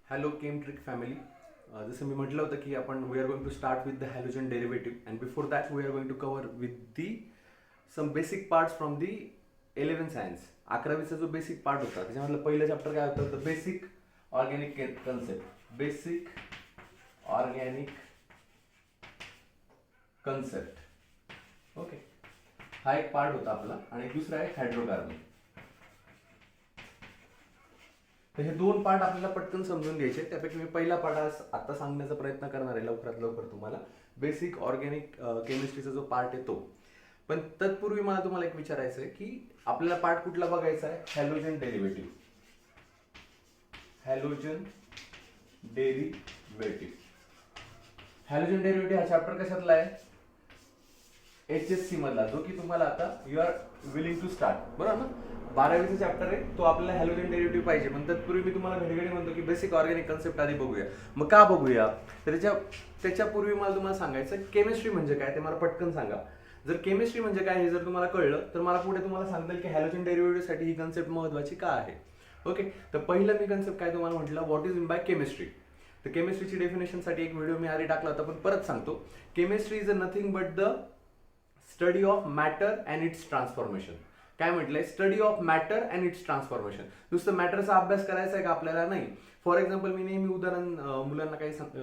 Hello केमट्रिक family. जसं मी म्हटलं होतं की आपण we are going to start with the halogen derivative and before that we are going to cover with the some basic parts from the 11th science. 11वीचा जो basic part होता त्याच्यामधलं पहिलं चॅप्टर काय होतं, the basic organic concept. Basic organic concept. Okay, हा एक part होता आपला. आणि दुसरा आहे हायड्रोकार्बन. तर हे दोन पार्ट आपल्याला पटकन समजून घ्यायचे. त्यापैकी मी पहिला पार्ट आज आता सांगण्याचा प्रयत्न करणार आहे लवकरात लवकर तुम्हाला. बेसिक ऑर्गॅनिक केमिस्ट्रीचा जो पार्ट आहे तो. पण तत्पूर्वी मला तुम्हाला एक विचारायचं आहे की आपल्याला पार्ट कुठला बघायचा आहे, halogen derivative. Halogen derivative. Halogen derivative हा चॅप्टर कशातला आहे, HSC मधला, जो की तुम्हाला आता you are willing to start, बरोबर ना. 12वीचा चॅप्टर आहे तो. आपल्याला हॅलोजन डेरिव्हेटिव्ह पाहिजे. पण तत्पूर्वी मी तुम्हाला घडी म्हणतो की बेसिक ऑर्गॅनिक कन्सेप्ट आधी बघूया. मग का बघूया, तर त्याच्यापूर्वी मला तुम्हाला सांगायचं केमिस्ट्री म्हणजे काय ते मला पटकन सांगा. जर केमिस्ट्री म्हणजे काय हे जर तुम्हाला कळलं तर मला पुढे तुम्हाला सांगता येईल की हॅलोजन डेरिव्हेटिव्हसाठी ही कन्सेप्ट महत्वाची का आहे. ओके, तर पहिलं मी कन्सेप्ट काय तुम्हाला म्हटलं, what is in by chemistry. तर केमिस्ट्रीची डेफिनेशनसाठी एक व्हिडिओ मी आधी टाकला होता, पण परत सांगतो. Chemistry is a nothing but the study of matter and it's transformation. काय म्हटलंय, study of matter and it's transformation. नुसतं मॅटरचा अभ्यास करायचा आहे का आपल्याला, नाही. फॉर एक्झाम्पल मी नेहमी उदाहरण मुलांना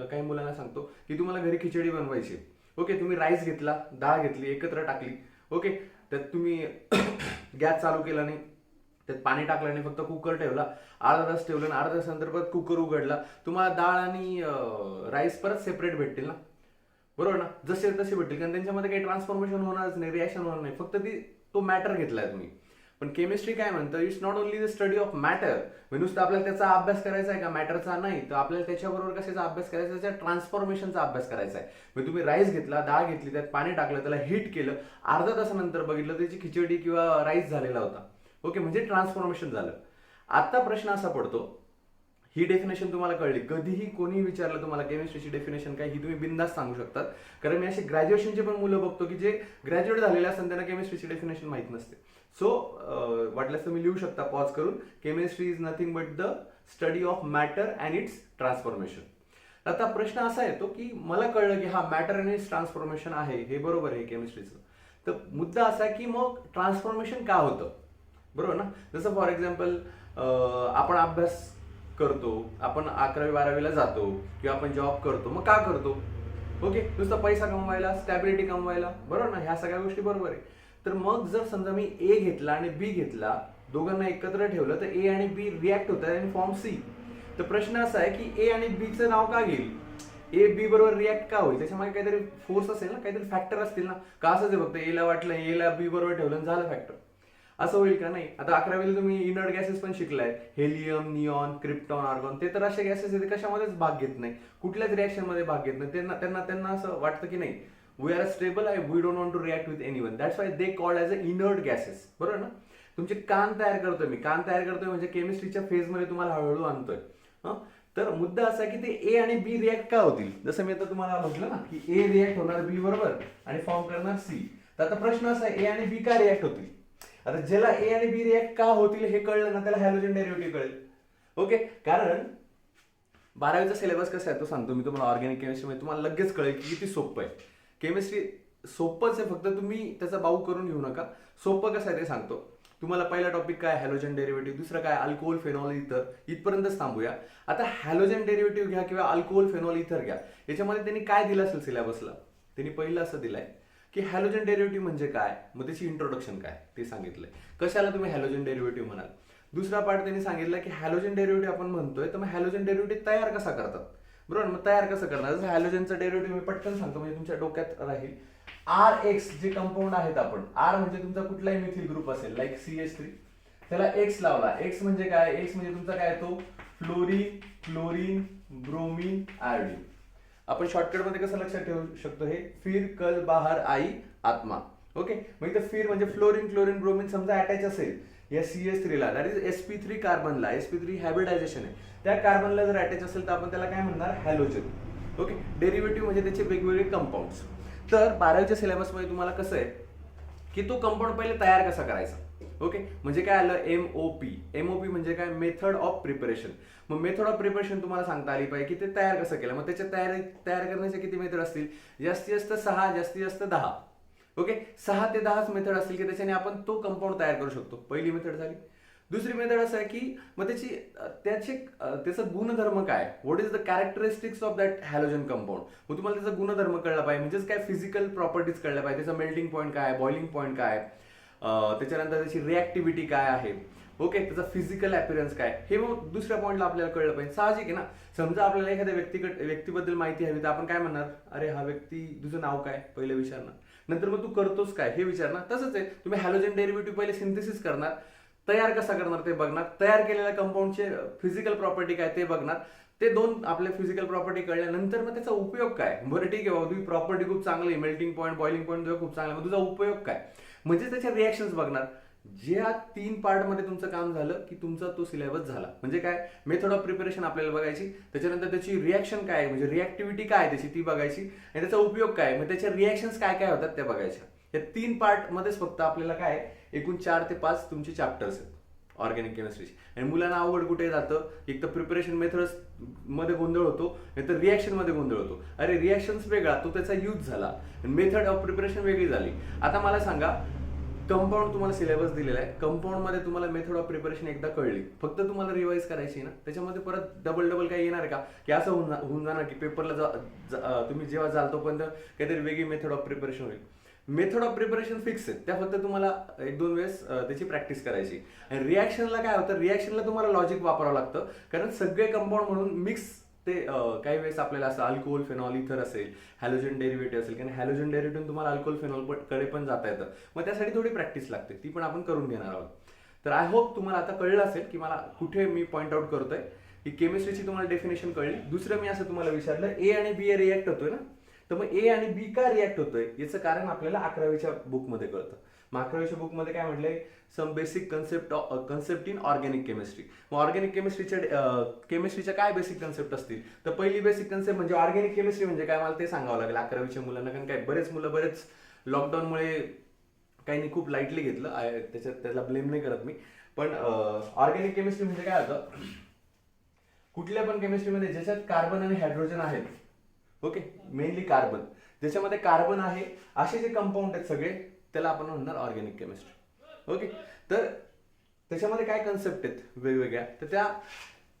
काही मुलांना सांगतो की तुम्हाला घरी खिचडी बनवायची. ओके, तुम्ही राईस घेतला, डाळ घेतली, एकत्र टाकली. ओके, त्यात तुम्ही गॅस चालू केला नाही, त्यात पाणी टाकलं नाही, फक्त कुकर ठेवला, अर्धा तास ठेवलं आणि अर्धा तासानंतर परत कुकर उघडला. तुम्हाला डाळ आणि राईस परत सेपरेट भेटतील ना, बरोबर ना. जसे तसे भेटतील, कारण त्यांच्यामध्ये काही ट्रान्सफॉर्मेशन होणारच नाही, रिॲक्शन होणार नाही. फक्त तो मॅटर घेतलाय तुम्ही. पण केमिस्ट्री काय म्हणतं, it's not only the study of matter. नुसतं आपल्याला त्याचा अभ्यास करायचा आहे का मॅटरचा, नाही. तर आपल्याला त्याच्याबरोबर कशाचा अभ्यास करायचा, त्याच्या ट्रान्सफॉर्मेशनचा अभ्यास करायचा आहे. म्हणजे तुम्ही राईस घेतला, डाळ घेतली, त्यात पाणी टाकलं, त्याला हीट केलं, अर्धा तासानंतर बघितलं त्याची खिचडी किंवा राईस झालेला होता. ओके, म्हणजे ट्रान्सफॉर्मेशन झालं. आता प्रश्न असा पडतो, ही डेफिनेशन तुम्हाला कळली, कधीही कोणी विचारलं तुम्हाला केमिस्ट्रीची डेफिनेशन काय, ही तुम्ही बिंदास सांगू शकतात. कारण मी असे ग्रॅज्युएशनचे पण मुलं बघतो की जे ग्रॅज्युएट झालेले असतात त्यांना केमिस्ट्रीची डेफिनेशन माहित नसते. सो वाटल्यास तुम्ही लिहू शकता पॉज करून, chemistry is nothing but the study of matter and it's transformation. आता प्रश्न असा येतो की मला कळलं की हा मॅटर अँड इट्स ट्रान्सफॉर्मेशन आहे, हे बरोबर आहे केमिस्ट्रीचं. तर मुद्दा असा की मग ट्रान्सफॉर्मेशन का होतं, बरोबर ना. जसं फॉर एक्झाम्पल आपण अभ्यास करतो, आपण 11वी-12वीला जातो किंवा आपण जॉब करतो. मग का करतो, ओके, नुसतं पैसा कमवायला, स्टॅबिलिटी कमवायला, बरोबर ना. ह्या सगळ्या गोष्टी बरोबर आहे. तर मग जर समजा मी ए घेतला आणि बी घेतला, दोघांना एकत्र ठेवलं तर ए आणि बी रिॲक्ट होतात आणि फॉर्म सी. तर प्रश्न असा आहे की ए आणि बीचं नाव का घेईल, ए बी बरोबर रिॲक्ट का होईल, त्याच्यामागे काहीतरी फोर्स असेल ना, काहीतरी फॅक्टर असतील ना. का असंच आहे फक्त एला वाटलं, एला बी बरोबर ठेवलं झालं फॅक्टर, असं होईल का, नाही. आता 11वीला तुम्ही इनर्ट गॅसेस पण शिकलाय, हेलियम, निऑन, क्रिप्टॉन, आर्गॉन. ते तर असे गॅसेस आहेत कशामध्येच भाग घेत नाही, कुठल्याच रिॲक्शन मध्ये भाग घेत नाही. त्यांना असं वाटतं की नाही, we are stable, we don't want to react with anyone, that's why they called as a inert gases, बरोबर ना. तुमचे कान तयार करतोय मी, कान तयार करतोय म्हणजे केमिस्ट्रीच्या फेजमध्ये तुम्हाला हळूहळू आणतोय. तर मुद्दा असा की ते ए आणि बी रिॲक्ट का होतील. जसं मी आता तुम्हाला म्हटलं ना की ए रिॲक्ट होणार बी बरोबर आणि फॉर्म करणार सी. तर आता प्रश्न असा आहे, ए आणि बी का रिॲक्ट होतील. आता ज्याला ए आणि बी रिॲक्ट का होतील हे कळलं ना, त्याला हॅलोजन डेरिव्हेटिव्ह कळेल. ओके, कारण 12वीचा सिलेबस कसा आहे तो सांगतो मी तुम्हाला. ऑर्गॅनिक केमिस्ट्रीमध्ये तुम्हाला लगेच कळेल की किती सोपं आहे. केमिस्ट्री सोपंच आहे, फक्त तुम्ही त्याचा बाऊ करून घेऊ नका. सोपं कसं आहे ते सांगतो तुम्हाला. पहिला टॉपिक काय, हॅलोजन डेरिव्हेटिव्ह. दुसरं काय, अल्कोहोल, फेनॉल, इथर. इथपर्यंतच थांबूया. आता हॅलोजन डेरिव्हेटिव्ह घ्या किंवा अल्कोहोल, फेनॉल, इथर घ्या. याच्यामध्ये त्यांनी काय दिलं असेल सिलेबसला, त्यांनी पहिलं असं दिलंय की हॅलोजन डेरिव्हेटिव्ह म्हणजे काय, मग त्याची इंट्रोडक्शन काय ते सांगितलंय, कशाला तुम्ही हॅलोजन डेरिव्हेटिव्ह म्हणाल. दुसरा पार्ट त्यांनी सांगितलं की हॅलोजन डेरिव्हेटिव्ह आपण म्हणतोय, तर मग हॅलोजन डेरिव्हेटिव्ह तयार कसा करतात, बरोबर. मग तयार कसं करणार, जसं हॅलोजनचं डेरिव्हेटिव्ह मी पटकन सांगतो म्हणजे तुमच्या डोक्यात राहील. आर एक्स जे कंपाऊंड आहेत, आपण आर म्हणजे तुमचा कुठलाही मिथिल ग्रुप असेल लाईक CH3, त्याला एक्स लावला. एक्स म्हणजे काय, एक्स म्हणजे तुमचा काय तो फ्लोरीन, क्लोरीन, ब्रोमीन, आयोडीन. आपण शॉर्टकट मध्ये कसं लक्षात ठेवू शकतो, हे फिर, कल, बाहर, आई, आत्मा. ओके, मग इथं फिर म्हणजे फ्लोरीन, क्लोरीन, ब्रोमीन समजा अटॅच असेल या CH3 ला, that is sp3 कार्बनला. sp3 hybridisation आहे, त्या कार्बनला जर अटॅच असेल तर आपण त्याला काय म्हणणार, हॅलोजन. ओके, डेरिव्हेटिव्ह म्हणजे त्याचे वेगवेगळे कंपाऊंड्स. तर 12वीच्या सिलेबसमध्ये तुम्हाला कसं आहे की तो कंपाऊंड पहिले तयार कसा करायचा, ओके, म्हणजे काय आलं MOP. MOP म्हणजे काय, मेथड ऑफ प्रिपरेशन. मग मेथड ऑफ प्रिपरेशन तुम्हाला सांगता आली पाहिजे की ते तयार कसं केलं. मग त्याच्या तयार करण्याचे किती मेथड असतील, जास्तीत जास्त 6, जास्तीत जास्त 10. ओके, 6 ते 10 मेथड असतील की त्याच्याने आपण तो कंपाऊंड तयार करू शकतो. पहिली मेथड झाली. दुसरी मेथड असं आहे की मग त्याचा गुणधर्म काय, what is the characteristics of that halogen compound. मग तुम्हाला त्याचा गुणधर्म कळला पाहिजे, म्हणजेच काय फिजिकल प्रॉपर्टीज कळल्या पाहिजे. त्याचा मेल्टिंग पॉईंट काय, बॉइलिंग पॉईंट काय, त्याच्यानंतर त्याची रिॲक्टिव्हिटी काय आहे. ओके, त्याचा फिजिकल अपीअरन्स काय, हे मग दुसऱ्या पॉईंटला आपल्याला कळलं पाहिजे. साहजिक आहे ना. समजा आपल्याला एखाद्या व्यक्तीबद्दल माहिती हवी तर आपण काय म्हणणार, अरे हा व्यक्ती, तुझं नाव काय, पहिले विचारणार. नंतर मग तू करतोस काय हे विचारणार. तसंच आहे, तुम्ही हॅलोजन डेरिव्हेटिव्ह पहिले सिंथेसिस करणार, तयार कसा करणार ते बघणार, तयार केलेल्या कंपाऊंडचे फिजिकल प्रॉपर्टी काय ते बघणार. ते दोन आपले फिजिकल प्रॉपर्टी कळल्यानंतर मग त्याचा उपयोग काय. बरं ठीक आहे बाबा, तुझी प्रॉपर्टी खूप चांगली, मेल्टिंग पॉईंट, बॉइलिंग पॉईंट तुझा खूप चांगला, मग तुझा उपयोग काय, म्हणजे त्याच्या रिॲक्शन्स बघणार. ज्या 3 पार्टमध्ये तुमचं काम झालं की तुमचा तो सिलेबस झाला. म्हणजे काय, मेथड ऑफ प्रिपरेशन आपल्याला बघायची, त्याच्यानंतर त्याची रिॲक्शन काय आहे, म्हणजे रिॲक्टिव्हिटी काय त्याची ती बघायची, आणि त्याचा उपयोग काय, मग त्याच्या रिॲक्शन्स काय काय होतात त्या बघायच्या. या 3 पार्ट मध्येच फक्त आपल्याला काय एकूण 4 ते 5 तुमचे चॅप्टर्स आहेत ऑर्गॅनिक केमिस्ट्रीचे. आणि मुलांना अवघड कुठे जातं, एक तर प्रिपरेशन मेथड्स मध्ये गोंधळ होतो, नाही तर रिॲक्शन मध्ये गोंधळ होतो. अरे रिॲक्शन्स वेगळा, तो त्याचा यूज झाला, मेथड ऑफ प्रिपरेशन वेगळी झाली. आता मला सांगा, कंपाऊंड तुम्हाला सिलेबस दिलेला आहे, कंपाऊंड मध्ये तुम्हाला मेथड ऑफ प्रिपरेशन एकदा कळली, फक्त तुम्हाला रिवाइज करायची ना, त्याच्यामध्ये परत डबल काही येणार आहे का, की असं होऊन जाणार की पेपरला तुम्ही जेव्हा जाल तोपर्यंत काहीतरी वेगळी मेथड ऑफ प्रिपरेशन होईल. मेथड ऑफ प्रिपरेशन फिक्स आहे, त्या फक्त तुम्हाला 1-2 वेळेस त्याची प्रॅक्टिस करायची. आणि रिॲक्शनला काय होतं, रिॲक्शनला तुम्हाला लॉजिक वापरावं लागतं, कारण सगळे कंपाऊंड म्हणून मिक्स ते काही वेळेस आपल्याला असं अल्कोहोल, फेनॉल, इथर असेल, हॅलोजन डेरिव्हेटिव्ह असेल, कारण हॅलोजन डेरिव्हेटिव्ह तुम्हाला अल्कोहोल, फेनॉल कडे पण जाता येतं. मग त्यासाठी थोडी प्रॅक्टिस लागते, ती पण आपण करून घेणार आहोत. तर आय होप तुम्हाला आता कळलं असेल की मला कुठे मी पॉईंट आउट करतोय, की केमिस्ट्रीची तुम्हाला डेफिनेशन कळली. दुसरं मी असं तुम्हाला विचारलं, ए आणि बी रिॲक्ट होतोय ना, तर मग ए आणि बी का रिॲक्ट होतोय याचं कारण आपल्याला 11वीच्या बुकमध्ये कळतं. मग 11वीच्या बुकमध्ये काय म्हटलंय, some basic concept in organic chemistry. मग ऑर्गॅनिक केमिस्ट्रीच्या काय बेसिक कन्सेप्ट असतील, तर पहिली बेसिक कन्सेप्ट म्हणजे ऑर्गॅनिक केमिस्ट्री म्हणजे काय, मला ते सांगावं लागेल 11वीच्या मुलांना, कारण काय बरेच मुलं बरेच लॉकडाऊनमुळे काही खूप लाईटली घेतलं, त्याला ब्लेम नाही करत मी. पण ऑर्गॅनिक केमिस्ट्री म्हणजे काय होतं, कुठल्या पण केमिस्ट्रीमध्ये ज्याच्यात कार्बन आणि हायड्रोजन आहेत, ओके, मेनली कार्बन, ज्याच्यामध्ये कार्बन आहे असे जे कंपाऊंड आहेत सगळे, त्याला आपण म्हणणार ऑर्गॅनिक केमिस्ट्री. ओके, तर त्याच्यामध्ये काय कन्सेप्ट आहेत वेगवेगळ्या, तर त्या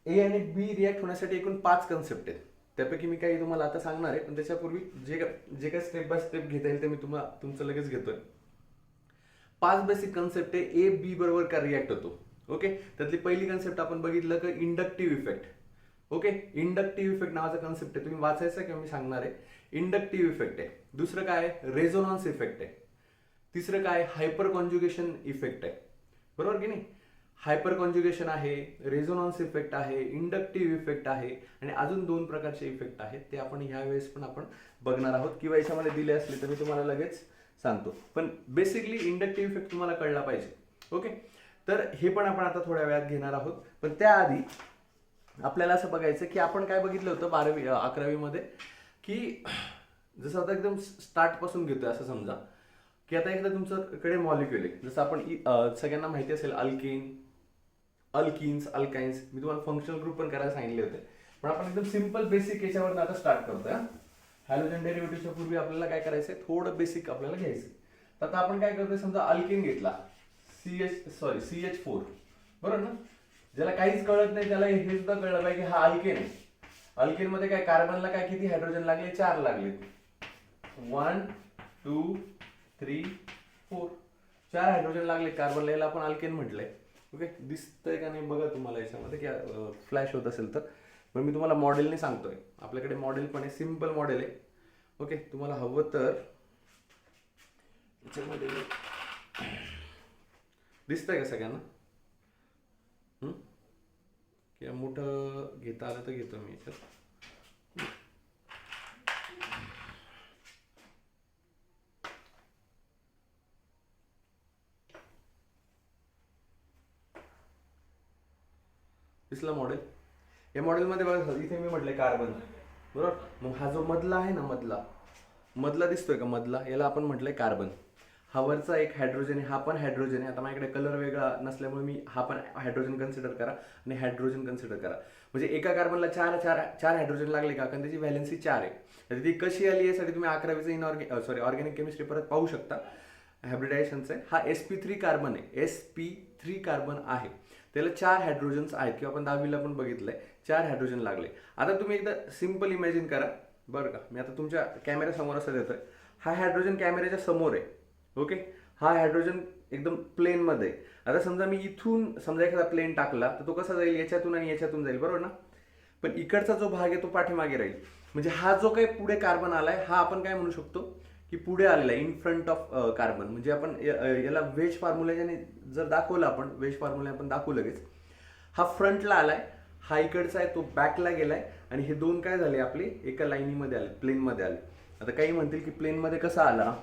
ए आणि बी रिॲक्ट होण्यासाठी एकूण 5 कन्सेप्ट आहेत. त्यापैकी मी काही तुम्हाला आता सांगणार आहे, पण त्याच्यापूर्वी जे काही स्टेप बाय स्टेप घेता येईल ते मी तुमचं लगेच घेतोय. 5 बेसिक कन्सेप्ट आहे, ए बी बरोबर का रिॲक्ट होतो. ओके, त्यातली पहिली कन्सेप्ट आपण बघितलं की inductive effect. Okay, inductive effect नावाचा कन्सेप्ट आहे, तुम्ही वाचायचं किंवा मी सांगणार आहे. इंडक्टिव्ह इफेक्ट आहे. दुसरं काय, रेझोनन्स इफेक्ट आहे. तिसरं काय, हायपर कॉन्जुगेशन इफेक्ट आहे, बरोबर की नाही. हायपर कॉन्जुगेशन आहे, रेझोनन्स इफेक्ट आहे, इंडक्टिव्ह इफेक्ट आहे, आणि अजून 2 प्रकारचे इफेक्ट आहेत, ते आपण ह्या वेळेस पण आपण बघणार आहोत, किंवा याच्यामध्ये दिले असले तर मी तुम्हाला लगेच सांगतो. पण बेसिकली इंडक्टिव्ह इफेक्ट तुम्हाला कळला पाहिजे. ओके, तर हे पण आपण आता थोड्या वेळात घेणार आहोत. पण त्याआधी आपल्याला असं बघायचं की आपण काय बघितलं होतं 11वी मध्ये, की जसं आता एकदम स्टार्ट पासून घेतोय, असं समजा की आता एकदा तुमच्याकडे मॉलिक्युल आहे, जसं आपण सगळ्यांना माहिती असेल अल्किन्स, अल्काइन्स, मी तुम्हाला फंक्शनल ग्रुप पण करायला सांगितले होते. पण आपण एकदम सिंपल बेसिक याच्यावर आता स्टार्ट करतोय. हॅलोजन डेरिव्हेटिव्हच्या पूर्वी आपल्याला काय करायचंय, थोडं बेसिक आपल्याला घ्यायचं. तर आता आपण काय करतोय, समजा अल्किन घेतला, CH4, बरोबर ना. ज्याला काहीच कळत नाही त्याला हे सुद्धा कळलं पाहिजे की हा अल्केन आहे. अल्केन मध्ये काय, कार्बनला काय किती हायड्रोजन लागले, 4 लागले. 1 2 3 4, 4 हायड्रोजन लागले कार्बनला, याला आपण अल्केन म्हटलंय. ओके, दिसतंय का नाही बघा तुम्हाला याच्यामध्ये, की फ्लॅश होत असेल तर. पण मी तुम्हाला मॉडेलने सांगतोय, आपल्याकडे मॉडेल पण आहे, सिम्पल मॉडेल आहे. ओके, तुम्हाला हवं तर याच्यामध्ये दिसतंय का सगळ्यांना, किंवा मोठं घेता आलं तर घेतो मी याच्यात. दिसलं मॉडेल. या मॉडेलमध्ये बघा, इथे मी म्हटलंय कार्बन, बरोबर. मग हा जो मधला आहे ना, मधला दिसतोय का, मधला, याला आपण म्हटलंय कार्बन. हा वरचा एक हायड्रोजन आहे, हा पण हायड्रोजन आहे. आता माझ्याकडे कलर वेगळा नसल्यामुळे मी हा पण हायड्रोजन कन्सिडर करा आणि हायड्रोजन कन्सिडर करा. म्हणजे एका कार्बनला चार चार चार हायड्रोजन लागले का, कारण त्याची व्हॅलेन्सी 4 आहे. तर ती कशी आली यासाठी तुम्ही 11वीचं ऑर्गॅनिक केमिस्ट्री परत पाहू शकता. हायब्रिडायझेशनचं आहे. हा sp3 कार्बन आहे, sp3 कार्बन आहे. त्याला 4 हायड्रोजन्स आहेत, किंवा आपण 10वीला पण बघितलंय 4 हायड्रोजन लागले. आता तुम्ही एकदा सिंपल इमॅजिन करा बरं का. मी आता तुमच्या कॅमेरा समोर असं देतोय. हा हायड्रोजन कॅमेऱ्याच्या समोर आहे. ओके, हा हायड्रोजन एकदम प्लेन मध्ये. आता समजा मी इथून समजा एखादा प्लेन टाकला तर तो कसा जाईल, याच्यातून आणि याच्यातून जाईल, बरोबर ना. पण इकडचा जो भाग आहे तो पाठीमागे राहील. म्हणजे हा जो काही पुढे कार्बन आलाय हा आपण काय म्हणू शकतो की पुढे आलेला आहे, इन फ्रंट ऑफ कार्बन. म्हणजे आपण याला वेज फॉर्म्युल्याने जर दाखवलं, आपण वेज फॉर्म्युला आपण दाखवू लगेच. हा फ्रंटला आलाय, हा इकडचा आहे तो बॅकला गेलाय, आणि हे दोन काय झाले आपले एका लाईनीमध्ये आले, प्लेनमध्ये आले. आता काही म्हणतील की प्लेनमध्ये कसा आला.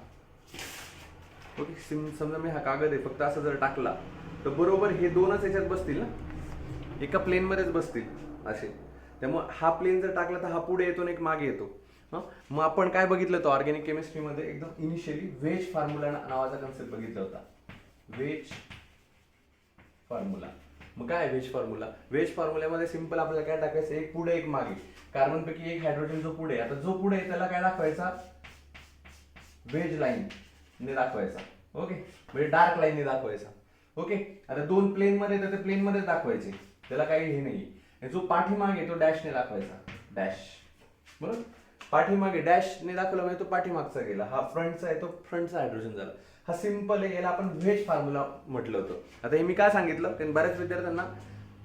ओके, समजा मी हा कागद आहे फक्त असं जर टाकला तर बरोबर हे दोनच याच्यात बसतील ना, एका प्लेनमध्येच बसतील असे. त्यामुळे हा प्लेन जर टाकला तर हा पुढे येतो आणि एक मागे येतो. मग आपण काय बघितलं होतं ऑर्गॅनिक केमिस्ट्रीमध्ये, एकदम इनिशियली वेज फॉर्म्युला नावाचा कन्सेप्ट बघितला होता. Wedge formula. मग काय वेज फॉर्म्युला, वेज फॉर्म्युल्यामध्ये सिंपल आपल्याला काय टाकायचं, एक पुढे एक मागे. कार्बन पैकी एक हायड्रोजन जो पुढे, आता जो पुढे त्याला काय दाखवायचा, वेज लाईन ने दाखवायचा. ओके, म्हणजे डार्क लाईन ने दाखवायचा. ओके, आता दोन प्लेन मध्ये तर ते प्लेन मध्ये दाखवायचे, त्याला काही हे नाही. जो पाठीमागे तो डॅश ने दाखवायचा, डॅश. बरोबर, पाठीमागे डॅश ने दाखवला म्हणजे तो पाठीमागचा गेला. हा फ्रंटचा आहे तो फ्रंटचा हायड्रोजन झाला. हा सिंपल आहे, याला आपण व्हेज फॉर्म्युला म्हटलं होतं. आता हे मी काय सांगितलं, कारण बऱ्याच विद्यार्थ्यांना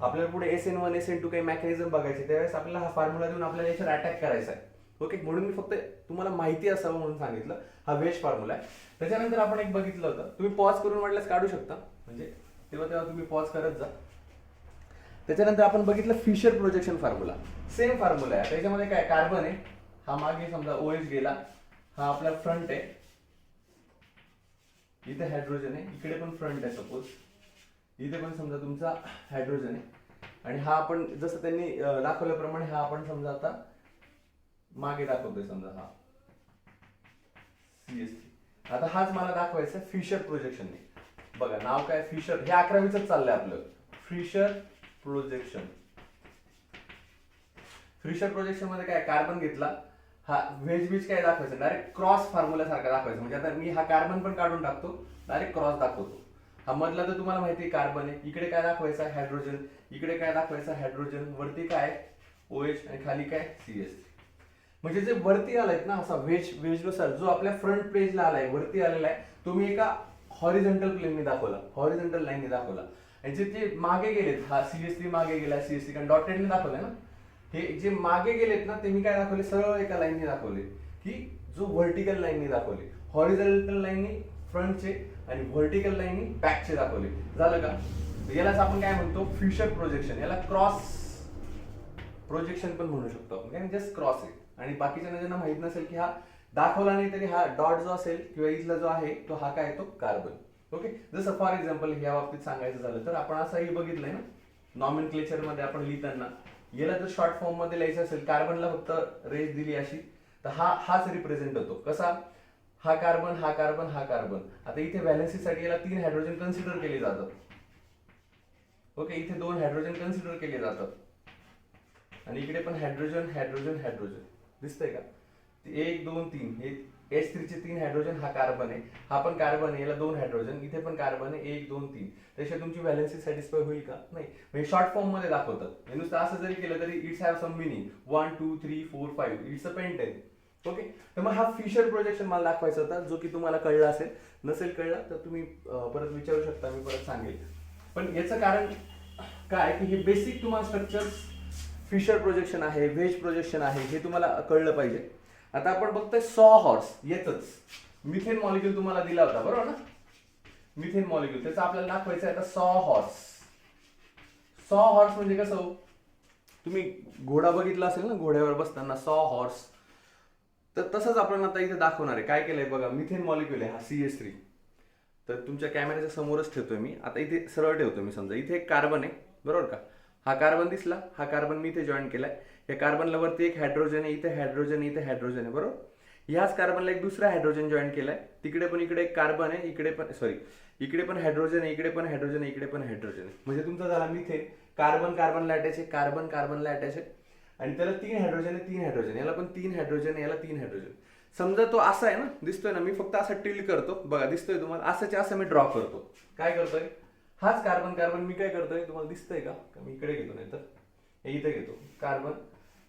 आपल्याला पुढे SN1 SN2 काही मेकॅनिझम बघायचे, त्यावेळेस आपल्याला हा फॉर्म्युला देऊन आपल्याला याच्यावर अटॅक करायचा आहे. ओके, म्हणून मी फक्त तुम्हाला माहिती असावं म्हणून सांगितलं. हा वेज फॉर्म्युला आहे. त्याच्यानंतर आपण एक बघितलं होतं, तुम्ही पॉज करून वाटल्यास काढू शकता, म्हणजे तेव्हा तुम्ही पॉज करत जा. त्याच्यानंतर आपण बघितलं Fischer projection formula. Same formula आहे. त्याच्यामध्ये काय, कार्बन आहे, हा मागे समजा OH गेला, हा आपला फ्रंट आहे, इथे हायड्रोजन आहे, इकडे पण फ्रंट आहे सपोज, इथे पण समजा तुमचा हायड्रोजन आहे, आणि हा आपण जसं त्यांनी दाखवल्याप्रमाणे हा आपण समजा आता मागे दाखवतोय, समजा हा CH3. आता हाच मला दाखवायचा फिशर प्रोजेक्शनने. बघा नाव काय, फिशर. हे 11वीच चाललंय आपलं, फिशर प्रोजेक्शन. फिशर प्रोजेक्शन मध्ये काय, कार्बन घेतला, हा व्हेज बीज काय दाखवायचं, डायरेक्ट क्रॉस फॉर्म्युला सारखा दाखवायचं. म्हणजे आता मी हा कार्बन पण काढून टाकतो, डायरेक्ट क्रॉस दाखवतो. हा मधला तर तुम्हाला माहिती आहे कार्बन आहे, इकडे काय दाखवायचा हायड्रोजन, इकडे काय दाखवायचा हायड्रोजन, वरती काय OH आणि खाली काय CH3. म्हणजे जे वरती आलाय ना असा वेज नुसार जो आपल्या फ्रंट पेजला आलाय, वरती आलेला आहे, तो मी एका हॉरिझॉन्टल प्लेनने दाखवला, हॉरिझॉन्टल लाईनने दाखवला. आणि जे मागे गेलेत, हा CH3 मागे गेला, CH3 कारण डॉटेडने दाखवलंय ना, हे जे मागे गेलेत ना ते मी काय दाखवले, सरळ एका लाईनने दाखवले, की जो व्हर्टिकल लाईनने दाखवले. हॉरिझॉन्टल लाईनने फ्रंटचे आणि व्हर्टिकल लाईनने बॅकचे दाखवले. झालं का, यालाच आपण काय म्हणतो, फिशर प्रोजेक्शन. याला क्रॉस प्रोजेक्शन पण म्हणू शकतो आपण, कारण जस्ट क्रॉस आहे. आणि बाकीच्या ज्यांना माहित नसेल की हा दाखवला नाही तरी हा डॉट जो असेल किंवा इथला जो आहे तो हा काय, तो कार्बन. ओके, जसं फॉर एक्झाम्पल या बाबतीत सांगायचं झालं तर आपण असंही बघितलंय ना, नॉमेनक्लेचर मध्ये आपण लिहिताना याला जर शॉर्ट फॉर्म मध्ये लिहायचं असेल, कार्बनला फक्त रेस दिली अशी, तर हाच रिप्रेझेंट होतो. कसा, हा कार्बन हा कार्बन हा कार्बन. आता इथे व्हॅलेन्सीसाठी याला 3 हायड्रोजन कन्सिडर केले जातात. ओके, इथे 2 हायड्रोजन कन्सिडर केले जातात, आणि इकडे पण हायड्रोजन हायड्रोजन हायड्रोजन. दिसतंय का, 1 2 3, हे H3 चे 3 हायड्रोजन, हा कार्बन आहे, हा पण कार्बन आहे, याला 2 हायड्रोजन, इथे पण कार्बन आहे, 1 2 3. त्याशिवाय तुमची व्हॅलेन्सी सॅटिस्फाय होईल का, नाही. म्हणजे शॉर्ट फॉर्म मध्ये दाखवतात, नुसतं असं जरी केलं तरी it's have some meaning, 1 2 3 4 5, it's a pentane. Okay, तर मग हा फिशर प्रोजेक्शन मला दाखवायचा होता, जो की तुम्हाला कळला असेल. नसेल कळला तर तुम्ही परत विचारू शकता, मी परत सांगेल. पण याचं कारण काय की हे बेसिक तुम्हाला स्ट्रक्चर्स, फिशर प्रोजेक्शन आहे, व्हेज प्रोजेक्शन आहे, हे तुम्हाला कळलं पाहिजे. आता आपण बघतोय सॉ हॉर्स, येतच मिथेन मॉलिक्यूल तुम्हाला दिला होता, बरोबर ना, मिथेन मॉलिक्यूल. त्याचं आपल्याला दाखवायचं आहे आता सॉ हॉर्स. सॉ हॉर्स म्हणजे कसं हो, तुम्ही घोडा बघितला असेल ना, घोड्यावर बसताना सॉ हॉर्स, तर तसंच आपण आता इथे दाखवणार आहे. काय केलंय बघा, मिथेन मॉलिक्यूल आहे हा CH3. तर तुमच्या कॅमेऱ्याच्या समोरच ठेवतोय मी आता, इथे सरळ ठेवतो मी. समजा इथे एक कार्बन आहे, बरोबर का, हा कार्बन दिसला, हा कार्बन मी इथे जॉईन केलाय. या कार्बनला वरती एक हायड्रोजन आहे, इथे हायड्रोजन, इथे हायड्रोजन आहे, बरोबर. ह्याच कार्बनला एक दुसरा हायड्रोजन जॉईन केलाय, तिकडे पण इकडे एक कार्बन आहे, इकडे पण सॉरी इकडे पण हायड्रोजन आहे, इकडे पण हायड्रोजन आहे, इकडे पण हायड्रोजन आहे. म्हणजे तुमचा झाला मिथेन. कार्बन कार्बनला अटॅच आहे, कार्बन कार्बनला अटॅच आहे आणि त्याला 3 हायड्रोजन आहे, 3 हायड्रोजन, याला पण 3 हायड्रोजन आहे, याला 3 हायड्रोजन. समजा तो असा आहे ना, दिसतोय ना, मी फक्त असा टिल्ड करतो बघा, दिसतोय तुम्हाला, असंच असं मी ड्रॉ करतो. काय करतोय, हाच कार्बन कार्बन मी काय करतोय तुम्हाला दिसतंय का, मी इकडे घेतो, नाही तर इथे घेतो कार्बन.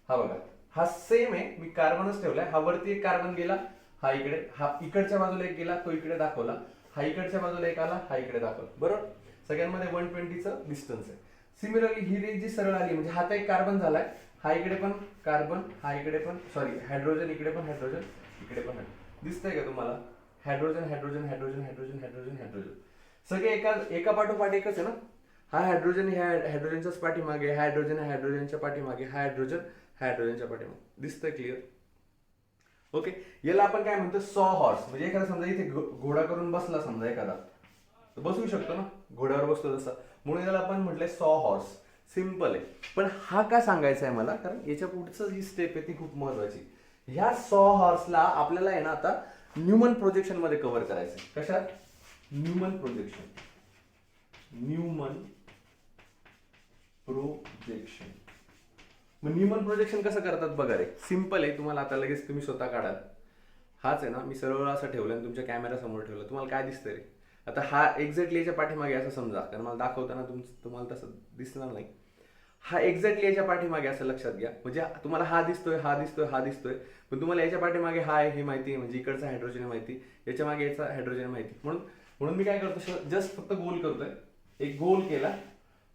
हा बघा, हा सेम आहे, मी कार्बनच ठेवलाय, हा वरती एक कार्बन गेला, हा इकडे, हा इकडच्या बाजूला एक गेला, तो इकडे दाखवला, हा इकडच्या बाजूला एक आला, हा इकडे दाखवला. बरोबर, सगळ्यांमध्ये 120चं डिस्टन्स आहे. सिमिलरली ही रेंज जी सरळ आली म्हणजे हा तर एक कार्बन झालाय, हा इकडे पण कार्बन, हा इकडे पण सॉरी हायड्रोजन, इकडे पण हायड्रोजन, इकडे पण दिसतंय का तुम्हाला, hydrogen hydrogen hydrogen hydrogen hydrogen hydrogen, सगळे एका पाठोपाठ एकच आहे ना. हा हायड्रोजन ह्या हायड्रोजनच्याच पाठीमागे, हायड्रोजन हायड्रोजनच्या पाठीमागे, हायड्रोजन हायड्रोजनच्या पाठीमागे. दिसतंय क्लिअर? ओके, याला आपण काय म्हणतो, सॉ हॉर्स. म्हणजे एखादा समजा इथे घोडा करून बसला समजा एखादा, तर बसू शकतो ना, घोड्यावर बसतो तसा, म्हणून याला आपण म्हटलंय सॉ हॉर्स. सिम्पल आहे. पण हा का सांगायचा आहे मला, कारण याच्या पुढचं जी स्टेप आहे ती खूप महत्वाची. ह्या सॉ हॉर्सला आपल्याला आहे ना आता न्यूमन प्रोजेक्शन मध्ये कव्हर करायचं. कशात? Newman projection. Newman projection. मग न्यूमन प्रोजेक्शन कसं करतात बघा रे, सिंपल आहे. तुम्हाला आता लगेच तुम्ही स्वतः काढाल. हाच आहे ना, मी सरळ असं ठेवलं आणि तुमच्या कॅमेरा समोर ठेवलं, तुम्हाला काय दिसतंय रे? आता हा एक्झॅक्टली याच्या पाठीमागे असं समजा, कारण मला दाखवताना तुम्हाला तसं दिसणार नाही. हा एक्झॅक्टली याच्या पाठीमागे असं लक्षात घ्या. म्हणजे तुम्हाला हा दिसतोय, हा दिसतोय, हा दिसतोय, पण तुम्हाला याच्या पाठीमागे हा आहे हे माहिती आहे, म्हणजे इकडचा हायड्रोजन माहिती, याच्या मागे याचा हायड्रोजन माहिती. म्हणून मी काय करतो, जस्ट फक्त गोल करतोय. एक गोल केला.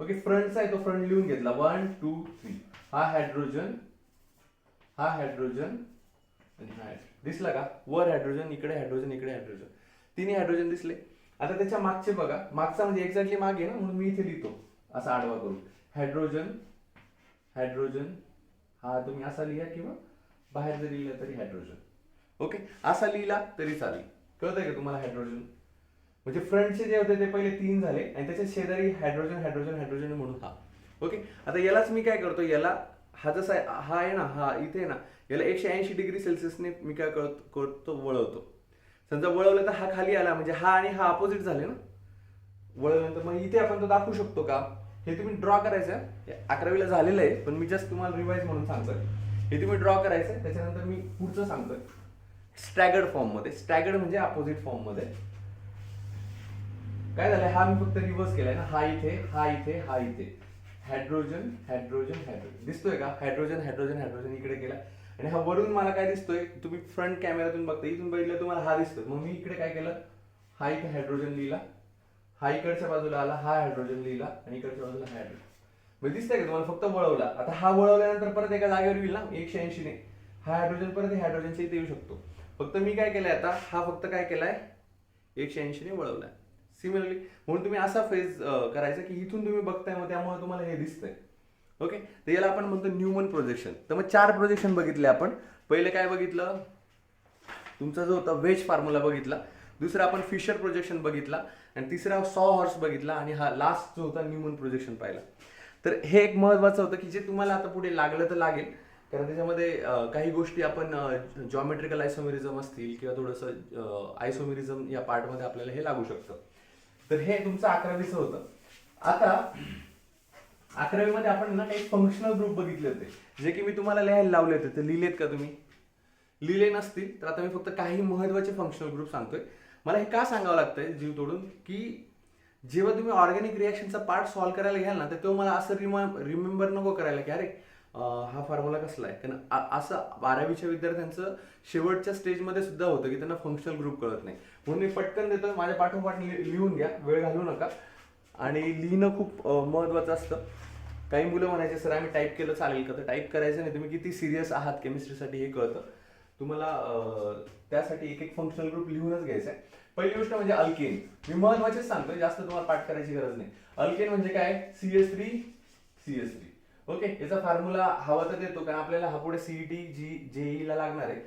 ओके, फ्रंटचा आहे तो फ्रंट लिहून घेतला, 1 2 3. हा हायड्रोजन, हा हायड्रोजन आणि हा दिसला का? वर हायड्रोजन, इकडे हायड्रोजन, इकडे हायड्रोजन, तिन्ही हायड्रोजन दिसले. आता त्याच्या मागचे बघा, मागचा म्हणजे एक्झॅक्टली मागे ना, म्हणून मी इथे लिहितो असा आडवा करून, हायड्रोजन हायड्रोजन. हा तुम्ही असा लिहा किंवा बाहेर जरी लिहिला तरी हायड्रोजन. ओके, असा लिहिला तरी चालेल. कळतंय का तुम्हाला? हायड्रोजन म्हणजे फ्रंटचे जे होते ते पहिले 3 झाले आणि त्याच्या शेजारी हायड्रोजन हायड्रोजन हायड्रोजन म्हणून हा. ओके, आता यालाच मी काय करतो, याला हा जसा हा आहे ना, हा इथे ना, याला 180 डिग्री सेल्सिअसने मी काय करतो, वळवतो. समजा वळवलं तर हा खाली आला, म्हणजे हा आणि हा अपोजिट झाले ना. वळवल्यानंतर मग इथे आपण तो दाखवू शकतो का, हे तुम्ही ड्रॉ करायचं. 11वीला झालेलं आहे, पण मी जस्ट तुम्हाला रिवाइज म्हणून सांगतोय. हे तुम्ही ड्रॉ करायचं, त्याच्यानंतर मी पुढचं सांगतोय स्टॅगर्ड फॉर्म मध्ये. स्टॅगर्ड म्हणजे अपोजिट फॉर्म मध्ये. काय झालंय, हा मी फक्त रिव्हर्स केलाय ना, हा इथे, हा इथे, हा इथे, हायड्रोजन हायड्रोजन हायड्रोजन. दिसतोय का? हायड्रोजन हायड्रोजन हायड्रोजन इकडे गेला. आणि हा वरून मला काय दिसतोय, तुम्ही फ्रंट कॅमेरातून बघता, इथून बघितलं तुम्हाला हा दिसतोय. मग मी इकडे काय केलं, हा इथे हायड्रोजन लिहिला, हा इकडच्या बाजूला आला, हा हायड्रोजन लिहिला आणि इकडच्या बाजूला हायड्रोजन. म्हणजे दिसतंय का तुम्हाला? फक्त वळवला. आता हा वळवल्यानंतर परत एका जागेवर येईल ना 180 ने, हा हायड्रोजन परत हायड्रोजनच्या इथे येऊ शकतो. फक्त मी काय केलंय आता, हा फक्त काय केलाय, 180 ने वळवलाय. सिमिलरली म्हणून तुम्ही असा फेज करायचा की इथून तुम्ही बघताय, मग त्यामुळे तुम्हाला हे दिसतंय. ओके, तर याला आपण म्हणतो न्यूमन प्रोजेक्शन. तर मग 4 प्रोजेक्शन बघितले आपण. पहिले काय बघितलं, तुमचा जो होता वेज फॉर्म्युला बघितला. दुसरा आपण फिशर प्रोजेक्शन बघितला आणि तिसरा सॉ हॉर्स बघितला आणि हा लास्ट जो होता न्यूमन प्रोजेक्शन पाहिला. तर हे एक महत्वाचं होतं की जे तुम्हाला आता पुढे लागलं तर लागेल, कारण त्याच्यामध्ये काही गोष्टी आपण जॉमेट्रिकल आयसोमेरिझम असतील किंवा थोडंसं आयसोमेरिझम या पार्टमध्ये आपल्याला हे लागू शकतं. तर हे तुमचं 11वीचं होतं. आता 11वीमध्ये आपण ना काही फंक्शनल ग्रुप बघितले होते, जे की मी तुम्हाला लिहायला लावले होते. ते लिहिलेत का तुम्ही? लिहिले नसतील तर आता मी फक्त काही महत्वाचे फंक्शनल ग्रुप सांगतोय. मला हे का सांगावं लागतंय जीव तोडून, की जेव्हा तुम्ही ऑर्गॅनिक रिएक्शनचा पार्ट सॉल्व्ह करायला घ्याल ना, तर तो मला असं रिमेंबर नको करायला की अरे हा फॉर्म्युला कसला आहे. कारण असं 12वीच्या विद्यार्थ्यांचं शेवटच्या स्टेजमध्ये सुद्धा होतं की त्यांना फंक्शनल ग्रुप कळत नाही. म्हणून मी पटकन देतो, माझ्या पाठोपाठ लिहून घ्या, वेळ घालवू नका. आणि लिहिणं खूप महत्वाचं असतं. काही मुलं म्हणायचे सर आम्ही टाईप केलं चालेल का? तर टाईप करायचं नाही. तुम्ही किती सिरियस आहात केमिस्ट्रीसाठी हे कळतं. तुम्हाला त्यासाठी एक एक फंक्शनल ग्रुप लिहूनच घ्यायचा आहे. पहिली गोष्ट म्हणजे अल्केन. मी महत्वाचेच सांगतोय, जास्त तुम्हाला पाठ करायची गरज नाही. अल्केन म्हणजे काय? CH3 ओके, याचा फॉर्म्युला हवा तर देतो, कारण आपल्याला हा पुढे सीईटी जेई ला लागणार आहे.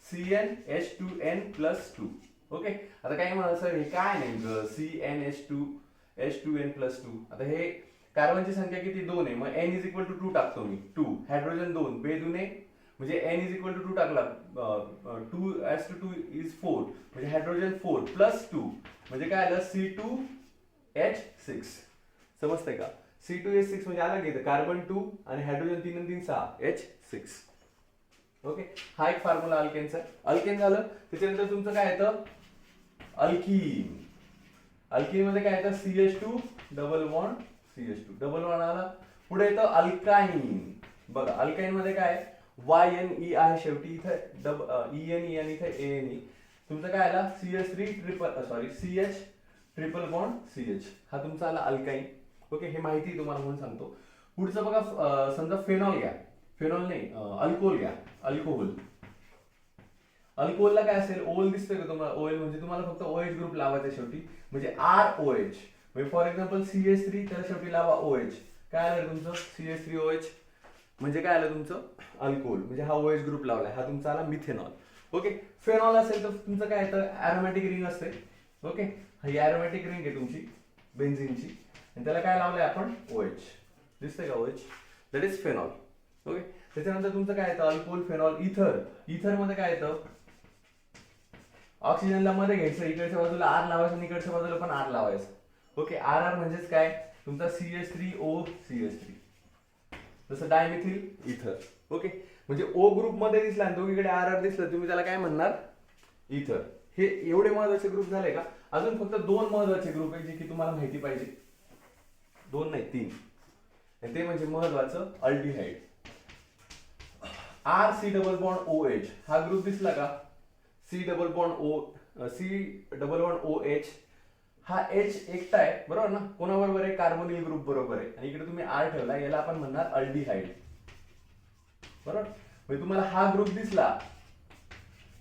CnH2n+2. ओके, आता काही म्हणाल सर हे काय नेमकं CnH2n+2. आता हे कार्बनची संख्या किती? 2 आहे, मग n = 2 टाकतो मी. 2 हायड्रोजन 2, 2 2 म्हणजे n इज इक्वल टू 2 टाकला, 2s2 इज 4 म्हणजे हायड्रोजन 4 प्लस 2 म्हणजे काय आलं C2H6. समजतंय का? C2H6 म्हणजे आलं की कार्बन 2 आणि हायड्रोजन 3 आणि 3 6 H6. ओके, हा एक फॉर्म्युला अल्केनचा. अल्केन झालं. त्याच्यानंतर तुमचं काय येतं अल्कीन. अल्कीन मध्ये काय येतं CH2 double bond CH2 double bond आला. पुढे येतं अल्काईन. बघा अल्काईन मध्ये काय YNE आहे शेवटी, इथं ENE आणि इथं ANE. तुमचं काय आला CH ट्रिपल बॉन्ड CH, हा तुमचा आला अल्काईन. ओके, हे माहिती तुम्हाला म्हणून सांगतो. पुढचं बघा समजा फेनॉल घ्या, फेनॉल नाही अल्कोहोल घ्या. अल्कोहोलला काय असेल ओल दिसतोय का तुम्हाला? ओएल म्हणजे तुम्हाला फक्त OH ग्रुप लावायचा शेवटी, म्हणजे ROH. म्हणजे फॉर एक्झाम्पल CH3 तर शेवटी लावा OH. काय आलं तुमचं CH3OH म्हणजे काय आलं तुमचं अल्कोहोल, म्हणजे हा OH ग्रुप लावलाय, हा तुमचा आला मिथेनॉल. ओके, फेनॉल असेल तर तुमचं काय येतं अरोमॅटिक रिंग असते. ओके, ही अरोमॅटिक रिंग आहे तुमची बेन्झिनची आणि त्याला काय लावलंय आपण OH. दिसतंय का OH, that is phenol. Okay, त्याच्यानंतर तुमचं काय येतं अल्कोहोल, फेनॉल, इथर. इथर मध्ये काय येतं ऑक्सिजनला मध्ये घ्यायचं, इकडच्या बाजूला R लावायचं आणि इकडच्या बाजूला पण R लावायचं. ओके, RR म्हणजेच काय तुमचा CH3O CH3, जसं डायमिथिल इथर. ओके, म्हणजे O ग्रुप मध्ये दिसला आणि दोघीकडे RR दिसलं, तुम्ही त्याला काय म्हणणार इथर. हे एवढे महत्वाचे ग्रुप झाले का? अजून फक्त 2 महत्वाचे ग्रुप आहेत जे की तुम्हाला माहिती पाहिजे. 2 नाही 3, आणि ते म्हणजे महत्वाचं aldehyde. RC double bond OH हा ग्रुप दिसला का? C डबल बॉन्ड OH हा H एकटा आहे बरोबर ना, कोणाबरोबर आहे कार्बोनिल ग्रुप बरोबर आहे, आणि इकडे तुम्ही R ठेवला, याला आपण म्हणणार अल्डिहाइड. बरोबर, म्हणजे तुम्हाला हा ग्रुप दिसला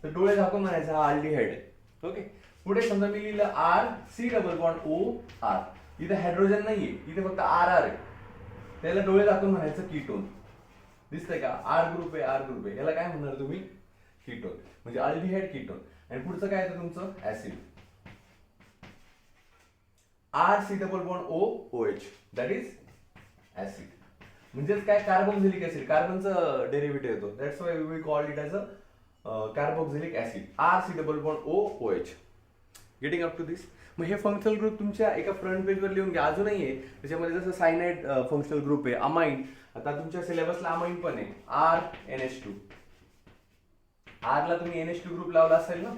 तर डोळे झाकून म्हणायचा हा अल्डिहाइड आहे. ओके, पुढे समजा मी लिहिलं RC डबल बॉन्ड OR, इथे हायड्रोजन नाहीये, इथे फक्त RR आहे, त्याला डोळे झाकून म्हणायचं कीटोन. दिसतंय का? R ग्रुप आहे, याला काय म्हणणार तुम्ही कीटोन, म्हणजे अल्डिहाइड कीटोन. आणि पुढचं काय येतं तुमचं acid, RC double bond OH that is acid. म्हणजेच काय कार्बोक्सिलिक ऍसिड, कार्बनचं डेरिव्हेटिव्ह येतो, that's why we called it as a carboxylic acid. RC double bond OH. Getting up to this. मग हे फंक्शनल ग्रुप तुमच्या एका फ्रंट पेजवर लिहून घ्या. अजूनही आहे त्याच्यामध्ये, जसं सायनाइड फंक्शनल ग्रुप आहे, अमाइन. आता तुमच्या सिलेबसला अमाइन पण आहे, RNH2. R ला तुम्ही NH2 ग्रुप लावला असेल ना,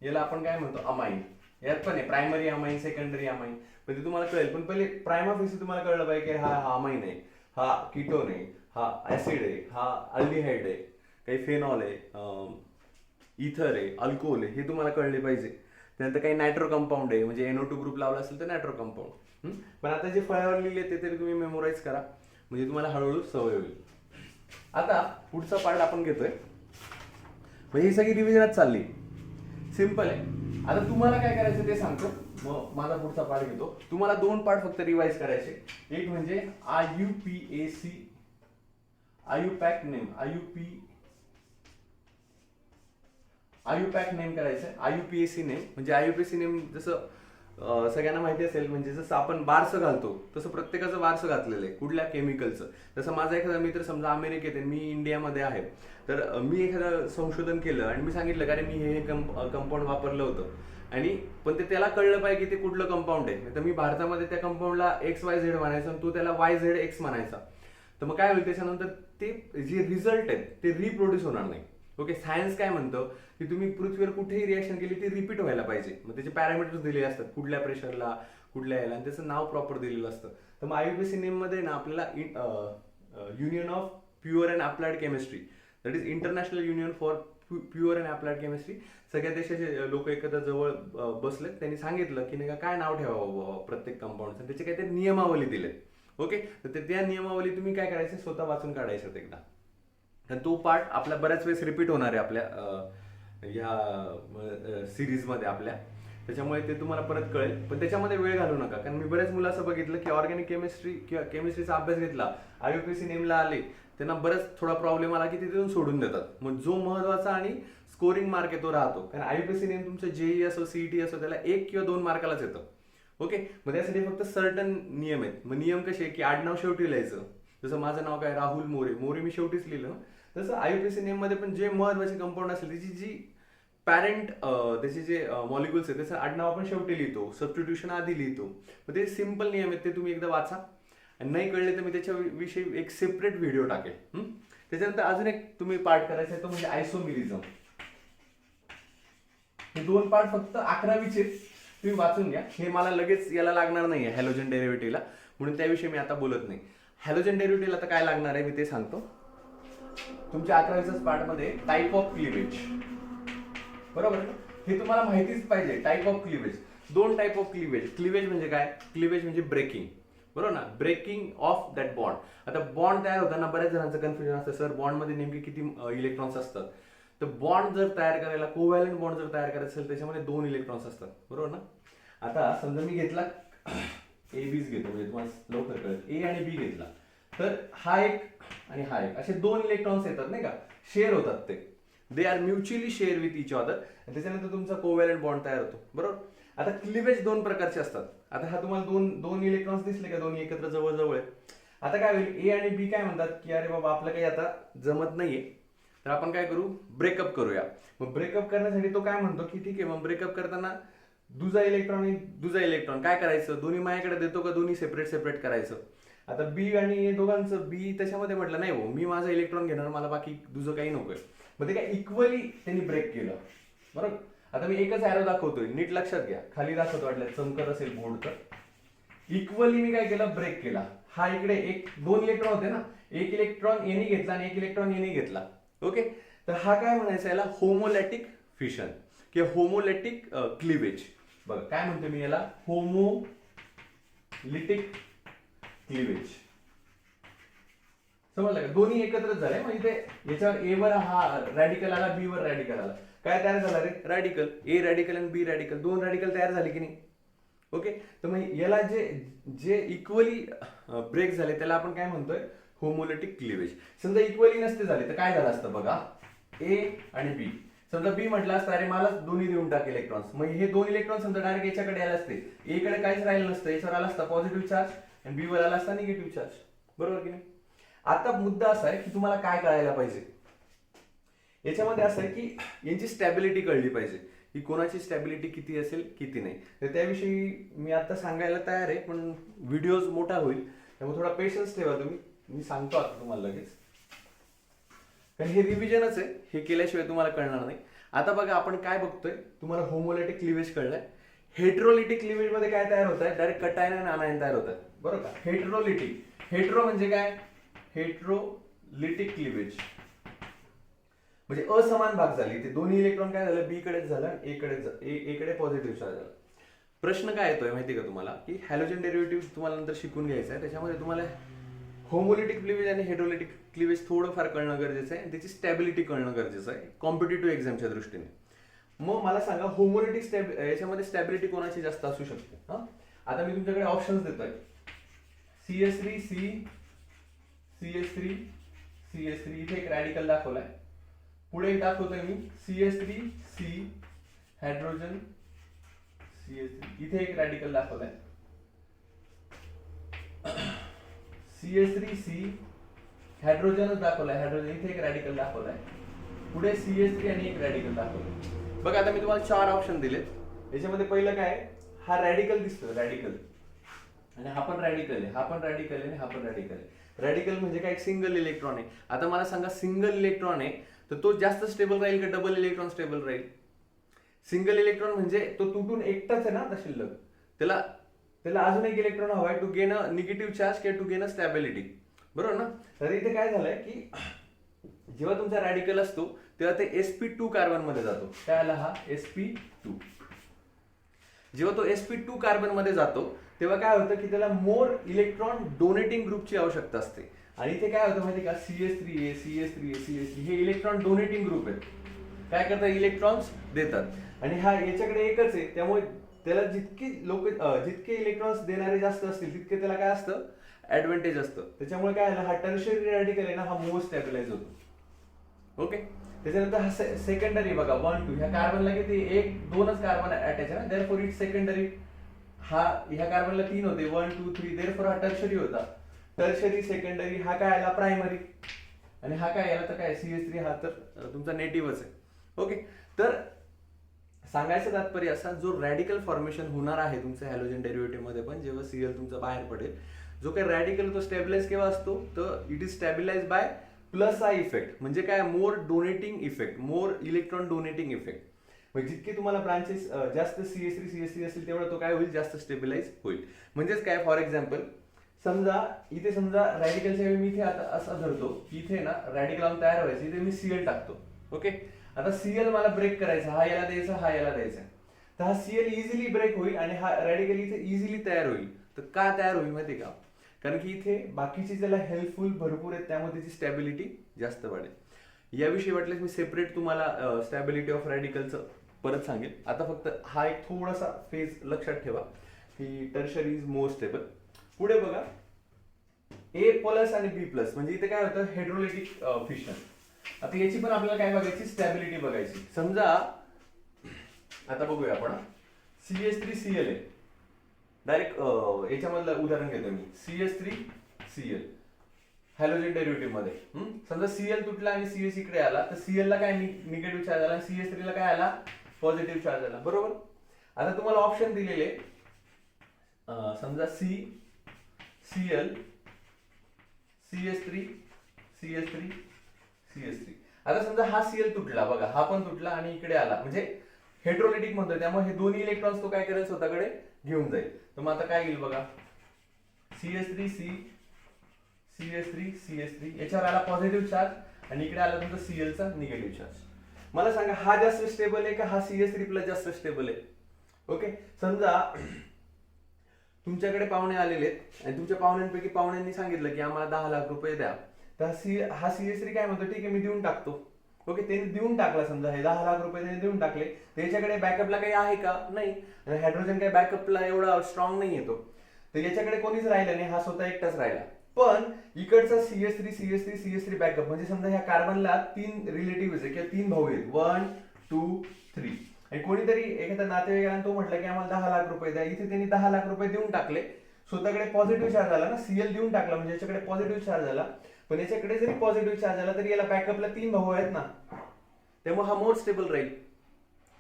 याला आपण काय म्हणतो अमाइन. यात पण आहे प्रायमरी अमाइन, सेकंडरी अमाइन, पण ते तुम्हाला कळेल. पण पहिले प्रायमा फेसी तुम्हाला कळलं पाहिजे की हा अमाइन आहे, हा कीटोन आहे, हा ऍसिड आहे, हा अल्डिहाइड आहे, काही फेनॉल आहे, इथर आहे, अल्कोहोल आहे, हे तुम्हाला कळले पाहिजे. त्यानंतर काही नायट्रो कंपाऊंड आहे, म्हणजे NO2 ग्रुप लावला असेल तर नायट्रो कंपाऊंड. पण आता जे फळ्यावर लिहिले ते तरी तुम्ही मेमोराईज करा, म्हणजे तुम्हाला हळूहळू सवय होईल. आता पुढचा पार्ट आपण घेतोय, म्हणजे ही सगळी रिव्हिजनच चालली, सिंपल आहे. आता तुम्हाला काय करायचं ते सांगतो, मग माझा पुढचा पार्ट घेतो. तुम्हाला 2 पार्ट फक्त रिवाइज करायचे. एक म्हणजे IUPAC नेम करायचं. IUPAC नेम म्हणजे IUPAC नेम जसं सगळ्यांना माहिती असेल, म्हणजे जसं आपण बारसं घालतो तसं प्रत्येकाचं बारसं घातलेलं आहे कुठल्या केमिकलचं. जसं माझा एखादा मित्र समजा अमेरिकेत आहे, मी इंडियामध्ये आहे, तर मी एखादं संशोधन केलं आणि मी सांगितलं का रे मी हे कंपाऊंड वापरलं होतं, आणि पण ते त्याला कळलं पाहिजे की ते कुठलं कंपाऊंड आहे. तर मी भारतामध्ये त्या कंपाऊंडला XYZ म्हणायचं आणि तो त्याला YZX म्हणायचा. तर मग काय होईल त्याच्यानंतर ते जे रिझल्ट आहेत ते रिप्रोड्यूस होणार नाही. ओके, सायन्स काय म्हणतं की तुम्ही पृथ्वीवर कुठेही रिएक्शन केली ती रिपीट व्हायला पाहिजे. मग त्याचे पॅरामीटर्स दिलेले असतात, कुठल्या प्रेशरला, कुठल्या याला, आणि त्याचं नाव प्रॉपर दिलेलं असतं. तर मग IUPAC नेम मध्ये ना आपल्याला union of pure and applied chemistry, that is international union for pure and applied chemistry, सगळ्या देशाचे लोक एकत्र जवळ बसले, त्यांनी सांगितलं की नाही का काय नाव ठेवावं प्रत्येक कंपाऊंडचं, त्याचे काहीतरी नियमावली दिले. ओके, तर त्या नियमावली तुम्ही काय करायचं स्वतः वाचून काढायचं एकदा. तर तो पार्ट आपल्या बऱ्याच वेळेस रिपीट होणार आहे आपल्या ह्या सिरीजमध्ये आपल्या, त्याच्यामुळे ते तुम्हाला परत कळेल. पण त्याच्यामध्ये वेळ घालू नका, कारण मी बरेच मुलं असं बघितलं की ऑर्गॅनिक केमिस्ट्री किंवा केमिस्ट्रीचा अभ्यास घेतला, IUPAC नेमला आले, त्यांना बरंच थोडा प्रॉब्लेम आला की ते तिथून सोडून देतात. मग जो महत्वाचा आणि स्कोरिंग मार्क आहे तो राहतो, कारण IUPAC नेम तुमचं JEE असो CET असो त्याला 1 किंवा 2 मार्कालाच येतं. ओके, मग त्यासाठी फक्त सर्टन नियम आहेत. मग नियम कसे की आडनाव शेवटी लिहायचं, जसं माझं नाव काय राहुल मोरे, मोरे मी शेवटीच लिहिलं ना, तसं IUPAC नेम मध्ये पण जे महत्वाचे कंपाऊंड असेल त्याची जी पॅरेंट त्याचे जे मॉलिक्युल्स आहेत त्याचं आडनाव आपण शेवटी लिहितो, सबस्टिट्यूशन आधी लिहितो. मग ते सिंपल नियम आहेत, ते तुम्ही एकदा वाचा. आणि नाही कळले तर मी त्याच्याविषयी एक सेपरेट व्हिडिओ टाकेल. त्याच्यानंतर अजून एक तुम्ही पार्ट करायचा आहे तो म्हणजे आयसोमेरिझम. हे 2 पार्ट फक्त 11वीचे तुम्ही वाचून घ्या. हे मला लगेच याला लागणार नाही आहे हॅलोजन डेरिव्हेटिव्हला, म्हणून त्याविषयी मी आता बोलत नाही. हॅलोजन डेरिव्हेटिव्हला आता काय लागणार आहे मी ते सांगतो. तुमच्या 11वीच्याच पार्ट मध्ये टाइप ऑफ क्लिवेज, बरोबर ना, हे तुम्हाला माहितीच पाहिजे. Type of cleavage, 2 type of cleavage. Cleavage म्हणजे काय? क्लिवेज म्हणजे ब्रेकिंग, बरोबर ना, ब्रेकिंग ऑफ दॅट बॉन्ड. आता बॉन्ड तयार होताना बऱ्याच जणांचं कन्फ्युजन असतं, सर बॉन्ड मध्ये नेमके किती इलेक्ट्रॉन्स असतात. तर बॉन्ड जर तयार करायला, कोव्हॅलंट बॉन्ड जर तयार करायचं असेल त्याच्यामध्ये 2 इलेक्ट्रॉन्स असतात, बरोबर ना. आता समजा मी घेतला AB's घेतो, म्हणजे तुम्हाला लवकर कळेल. A आणि B घेतला तर हा एक आणि हा एक, असे 2 इलेक्ट्रॉन्स येतात नाही का, शेअर होतात. ते they are mutually share with each other. त्याच्यानंतर तुमचा कोव्हॅलंट बॉन्ड तयार होतो, बरोबर. आता क्लिवेज 2 प्रकारचे असतात. आता हा तुम्हाला दोन इलेक्ट्रॉन्स दिसले का, दोन्ही एकत्र जवळ जवळ आहे. आता काय होईल, A आणि B काय म्हणतात की अरे बाबा आपलं काही आता जमत नाहीये, तर आपण काय करू, ब्रेकअप करूया. मग ब्रेकअप करण्यासाठी तो काय म्हणतो की ठीक आहे, मग ब्रेकअप करताना दुजा इलेक्ट्रॉन काय करायचं, दोन्ही माझ्याकडे देतो का दोन्ही सेपरेट करायचं. आता B आणि A दोघांचं, B त्याच्यामध्ये म्हटलं नाही हो, मी माझा इलेक्ट्रॉन घेणार, मला बाकी दुसरं काही नकोय. मग ते काय इक्वली त्यांनी ब्रेक केलं, बरोबर. आता मी एकच ॲरो दाखवतोय, नीट लक्षात घ्या, खाली दाखवतो वाटलं चमकत असेल बोर्ड तर. इक्वली मी काय केलं, ब्रेक केला. हा इकडे 2 इलेक्ट्रॉन होते ना, एक इलेक्ट्रॉन एने घेतला आणि एक इलेक्ट्रॉन एने घेतला. ओके, तर हा काय म्हणायचा याला, होमोलॅटिक फिशन किंवा होमोलॅटिक क्लिवेज. बघा काय म्हणतो मी याला, होमोलिटिक क्लिवेज. समजलं का, दोन्ही एकत्रच झाले. म्हणजे ते याच्यावर A वर हा रॅडिकल आला, B वर रॅडिकल आला, काय तयार झाला रे, रॅडिकल. A रॅडिकल आणि B रॅडिकल, 2 रॅडिकल तयार झाले की नाही. ओके, तर मग याला जे इक्वली ब्रेक झाले त्याला आपण काय म्हणतोय, होमोलिटिक क्लिवेज. समजा इक्वली नसते झाले तर काय झालं असतं बघा, A आणि B. समजा B म्हटलं असतं अरे मला दोन्ही देऊन टाक इलेक्ट्रॉन्स, मग हे 2 इलेक्ट्रॉन समजा डायरेक्ट याच्याकडे आले असते, A कडे काहीच राहिलं नसतं, याच्यावर आला असता पॉझिटिव्ह चार्ज आणि B वर आला असता निगेटिव्ह चार्ज, बरोबर की नाही. आता मुद्दा असा आहे की तुम्हाला काय कळायला पाहिजे याच्यामध्ये, असं आहे की यांची स्टॅबिलिटी कळली पाहिजे, की कोणाची स्टॅबिलिटी किती असेल किती नाही. तर त्याविषयी मी आता सांगायला तयार आहे, पण व्हिडिओज मोठा होईल, त्यामुळे थोडा पेशन्स ठेवा तुम्ही. मी सांगतो आता तुम्हाला लगेच, कारण हे रिव्हिजनच आहे, हे केल्याशिवाय तुम्हाला कळणार नाही. आता बघा आपण काय बघतोय, तुम्हाला होमोलॅटिक क्लिवेज कळलंय. हेट्रोलिटिक क्लिवेज मध्ये काय तयार होत आहे, डायरेक्ट कटायन आणि आनायन तयार होत आहे, बरोबर का. हेट्रोलिटिक, हेट्रो म्हणजे काय, हेट्रोलिटिक क्लिवेज म्हणजे असमान भाग झाली. ते दोन्ही इलेक्ट्रॉन काय झालं, B कडेच झालं, A कडे पॉझिटिव्ह चार्ज झाला. प्रश्न काय येतोय माहिती का तुम्हाला, की हॅलोजन डेरिव्हेटिव्ह तुम्हाला नंतर शिकून घ्यायचं आहे. त्याच्यामध्ये तुम्हाला होमोलिटिक क्लिवेज आणि हेट्रोलिटिक क्लिवेज थोडंफार कळणं गरजेचं आहे, त्याची स्टॅबिलिटी कळणं गरजेचं आहे कॉम्पिटेटिव्ह एक्झामच्या दृष्टीने. मग मला सांगा, होमोलिटिक याच्यामध्ये स्टॅबिलिटी कोणाची जास्त असू शकते. आता मी तुमच्याकडे ऑप्शन्स देतोय, CS3C, CS3, CS3, इथे एक रॅडिकल दाखवलाय. पुढे दाखवतोय मी CS3C हायड्रोजन, CS3, इथे एक रॅडिकल दाखवलाय. CS3C हायड्रोजनच दाखवलाय, हायड्रोजन, इथे एक रॅडिकल दाखवलाय. पुढे CS3 आणि एक रॅडिकल दाखवलाय. बघा आता मी तुम्हाला 4 ऑप्शन दिलेत. याच्यामध्ये पहिलं काय, हा रॅडिकल दिसतोय, रॅडिकल, आणि हा पण रॅडिकल आहे, हा पण रॅडिकल आहे, हा पण रॅडिकल आहे. रॅडिकल म्हणजे काय, सिंगल इलेक्ट्रॉन आहे. आता मला सांगा, सिंगल इलेक्ट्रॉन आहे तर तो जास्त स्टेबल राहील का डबल इलेक्ट्रॉन स्टेबल राहील. सिंगल इलेक्ट्रॉन म्हणजे तो तुटून एकटाच आहे ना आता शिल्लक, त्याला अजून एक इलेक्ट्रॉन हवाय to gain a negative charge किंवा टू गेन अ स्टॅबिलिटी, बरोबर ना. तर इथे काय झालंय की जेव्हा तुमचा रॅडिकल असतो तेव्हा ते sp2 कार्बन मध्ये जातो. काय आला हा sp2. जेव्हा तो sp2 कार्बन मध्ये जातो तेव्हा काय होतं की त्याला मोर इलेक्ट्रॉन डोनेटिंग ग्रुपची आवश्यकता असते. आणि इथे काय होतं माहिती का, CS3A, CS3A, CS3 हे इलेक्ट्रॉन डोनेटिंग ग्रुप आहेत. काय करतात, इलेक्ट्रॉन्स देतात. आणि हा याच्याकडे एकच आहे, त्यामुळे त्याला जितके इलेक्ट्रॉन्स देणारे जास्त असतील तितके त्याला काय असतं, ऍडव्हान्टेज असतं. त्याच्यामुळे काय झालं, हा टर्शियरी रॅडिकल आहे ना, हा मोर स्टॅबिलाइज होतो. ओके, त्याच्यानंतर हा सेकंडरी बघा 1 2, ह्या कार्बनला किती 1 2च कार्बन अटॅच आहे ना, देअरफॉर इट सेकंडरी. ह्या कार्बनला 3 होते 1 2 3, देअरफॉर हा टर्शियरी होता. टर्शरी सेकंडरी हा काय आला प्रायमरी, आणि हा काय आला तर काय CS3 हा तर तुमचा नेटिव्हच आहे. ओके, तर सांगायचं तात्पर्य असा, जो रॅडिकल फॉर्मेशन होणार आहे तुमच्या हॅलोजन डेरिव्हेटिव्ह मध्ये पण जेव्हा Cl तुमचा बाहेर पडेल, जो काही रॅडिकल तो स्टॅबिलाइज केव्हा असतो, तर it is stabilise by plus I effect. म्हणजे काय, more donating effect, more electron donating effect. म्हणजे जितके तुम्हाला ब्रांचेस जास्त CS3 असतील तेवढा तो काय होईल, जास्त स्टेबिलाइज होईल. म्हणजेच काय, फॉर एक्झाम्पल समजा इथे समजा रॅडिकलच्या वेळी मी इथे आता असा धरतो की इथे ना रॅडिकल तयार व्हायचं, इथे मी Cl टाकतो. ओके, आता Cl मला ब्रेक करायचा, हा याला द्यायचा, हा याला द्यायचा, तर हा Cl इझिली ब्रेक होईल आणि हा रॅडिकल इथे इझिली तयार होईल. तर का तयार होईल माहिती का, कारण की इथे बाकीची त्याला हेल्पफुल भरपूर आहेत, त्यामुळे त्याची स्टॅबिलिटी जास्त वाढेल. याविषयी वाटल्यास मी सेपरेट तुम्हाला स्टॅबिलिटी ऑफ रॅडिकलचं परत सांगेल. आता फक्त हा एक थोडासा फेज लक्षात ठेवा की टर्शरी इज मोर स्टेबल. पुढे बघा, A प्लस आणि B प्लस म्हणजे इथे काय होतं, हेड्रोलिटिक फिशन. आता याची पण आपल्याला काय बघायची, स्टॅबिलिटी बघायची. समजा आता बघूया आपण CS3Cl आहे, डायरेक्ट याच्यामधलं उदाहरण घेतो मी, CS3Cl हॅलोजन डेरिव्हेटिव्ह मध्ये. समजा Cl तुटला आणि CS इकडे आला, तर Cl ला काय निगेटिव्ह चार्ज आला, CS3 ला काय आला, पॉझिटिव्ह चार्ज आला. बरोबर. आता तुम्हाला ऑप्शन दिलेले, समजा Cl CS3 CS3 CS3. आता समजा हा Cl तुटला, बघा हा पण तुटला आणि इकडे आला, म्हणजे हेड्रोलिटिक म्हणतोय, त्यामुळे हे दोन्ही इलेक्ट्रॉन्स तो काय करेल, स्वतःकडे घेऊन जाईल. तर मग आता काय येईल बघा, CS3 याच्यावर आला पॉझिटिव्ह चार्ज आणि इकडे आला तुमचा Cl चा निगेटिव्ह चार्ज. मला सांगा हा जास्त स्टेबल आहे का हा CS3 प्लस जास्त स्टेबल आहे? ओके, समजा तुमच्याकडे पाहुणे आलेले आहेत आणि तुमच्या पाहुण्यांपैकी पाहुण्यांनी सांगितलं की आम्हाला 10 लाख रुपये द्या, तर हा CS3 काय म्हणतो, ठीक आहे मी देऊन टाकतो. ओके, त्यांनी देऊन टाकला, समजा हे 10 लाख रुपये त्यांनी देऊन टाकले, त्याच्याकडे बॅकअपला काही आहे का, नाही. आणि हायड्रोजन काही बॅकअपला एवढा स्ट्रॉंग नाही येतो, तर याच्याकडे कोणीच राहिलं नाही, हा स्वतः एकटाच राहिला. पण इकडचा CS3 बॅकअप म्हणजे समजा ह्या कार्बनला 3 रिलेटिव्ह आहे किंवा 3 भाऊ आहेत, 1 2 3, आणि कोणीतरी एखादा नातेवाईकांना तो म्हटलं की आम्हाला 10 लाख रुपये द्या, इथे त्यांनी 10 लाख रुपये देऊन टाकले, स्वतःकडे पॉझिटिव्ह चार्ज आला ना, Cl देऊन टाकला म्हणजे याच्याकडे पॉझिटिव्ह चार्ज आला. पण याच्याकडे जरी पॉझिटिव्ह चार्ज आला तरी याला बॅकअपला 3 भाऊ आहेत ना, त्यामुळे हा मोर स्टेबल राहील.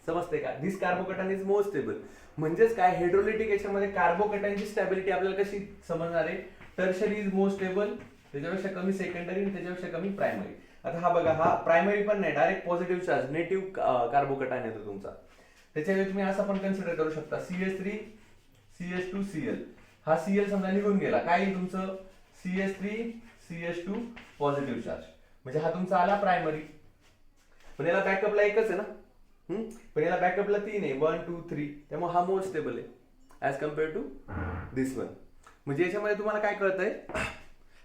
समजते का, दिस कार्बोकॅटायन इज मोर स्टेबल. म्हणजेच काय, हायड्रोलिटिक याच्यामध्ये कार्बोकॅटायनची स्टॅबिलिटी आपल्याला कशी समजणार आहे, टर्शरी इज मोर स्टेबल, त्याच्यापेक्षा कमी सेकंडरी, त्याच्यापेक्षा कमी प्रायमरी. आता हा बघा, हा प्रायमरी पण नाही, direct positive charge native carbocation येतो तुमचा. त्याच्यावेळी तुम्ही असं पण कन्सिडर करू शकता, CS3 CS2Cl, हा Cl समजा निघून गेला, काय येईल तुमचं CS3 CS2 पॉझिटिव्ह चार्ज, म्हणजे हा तुमचा आला प्रायमरी. पण याला बॅकअपला एकच आहे ना, पण याला बॅकअपला 3 आहे, 1 2 3, त्यामुळे हा मोर स्टेबल आहे as compare to this one. म्हणजे याच्यामध्ये तुम्हाला काय कळतंय,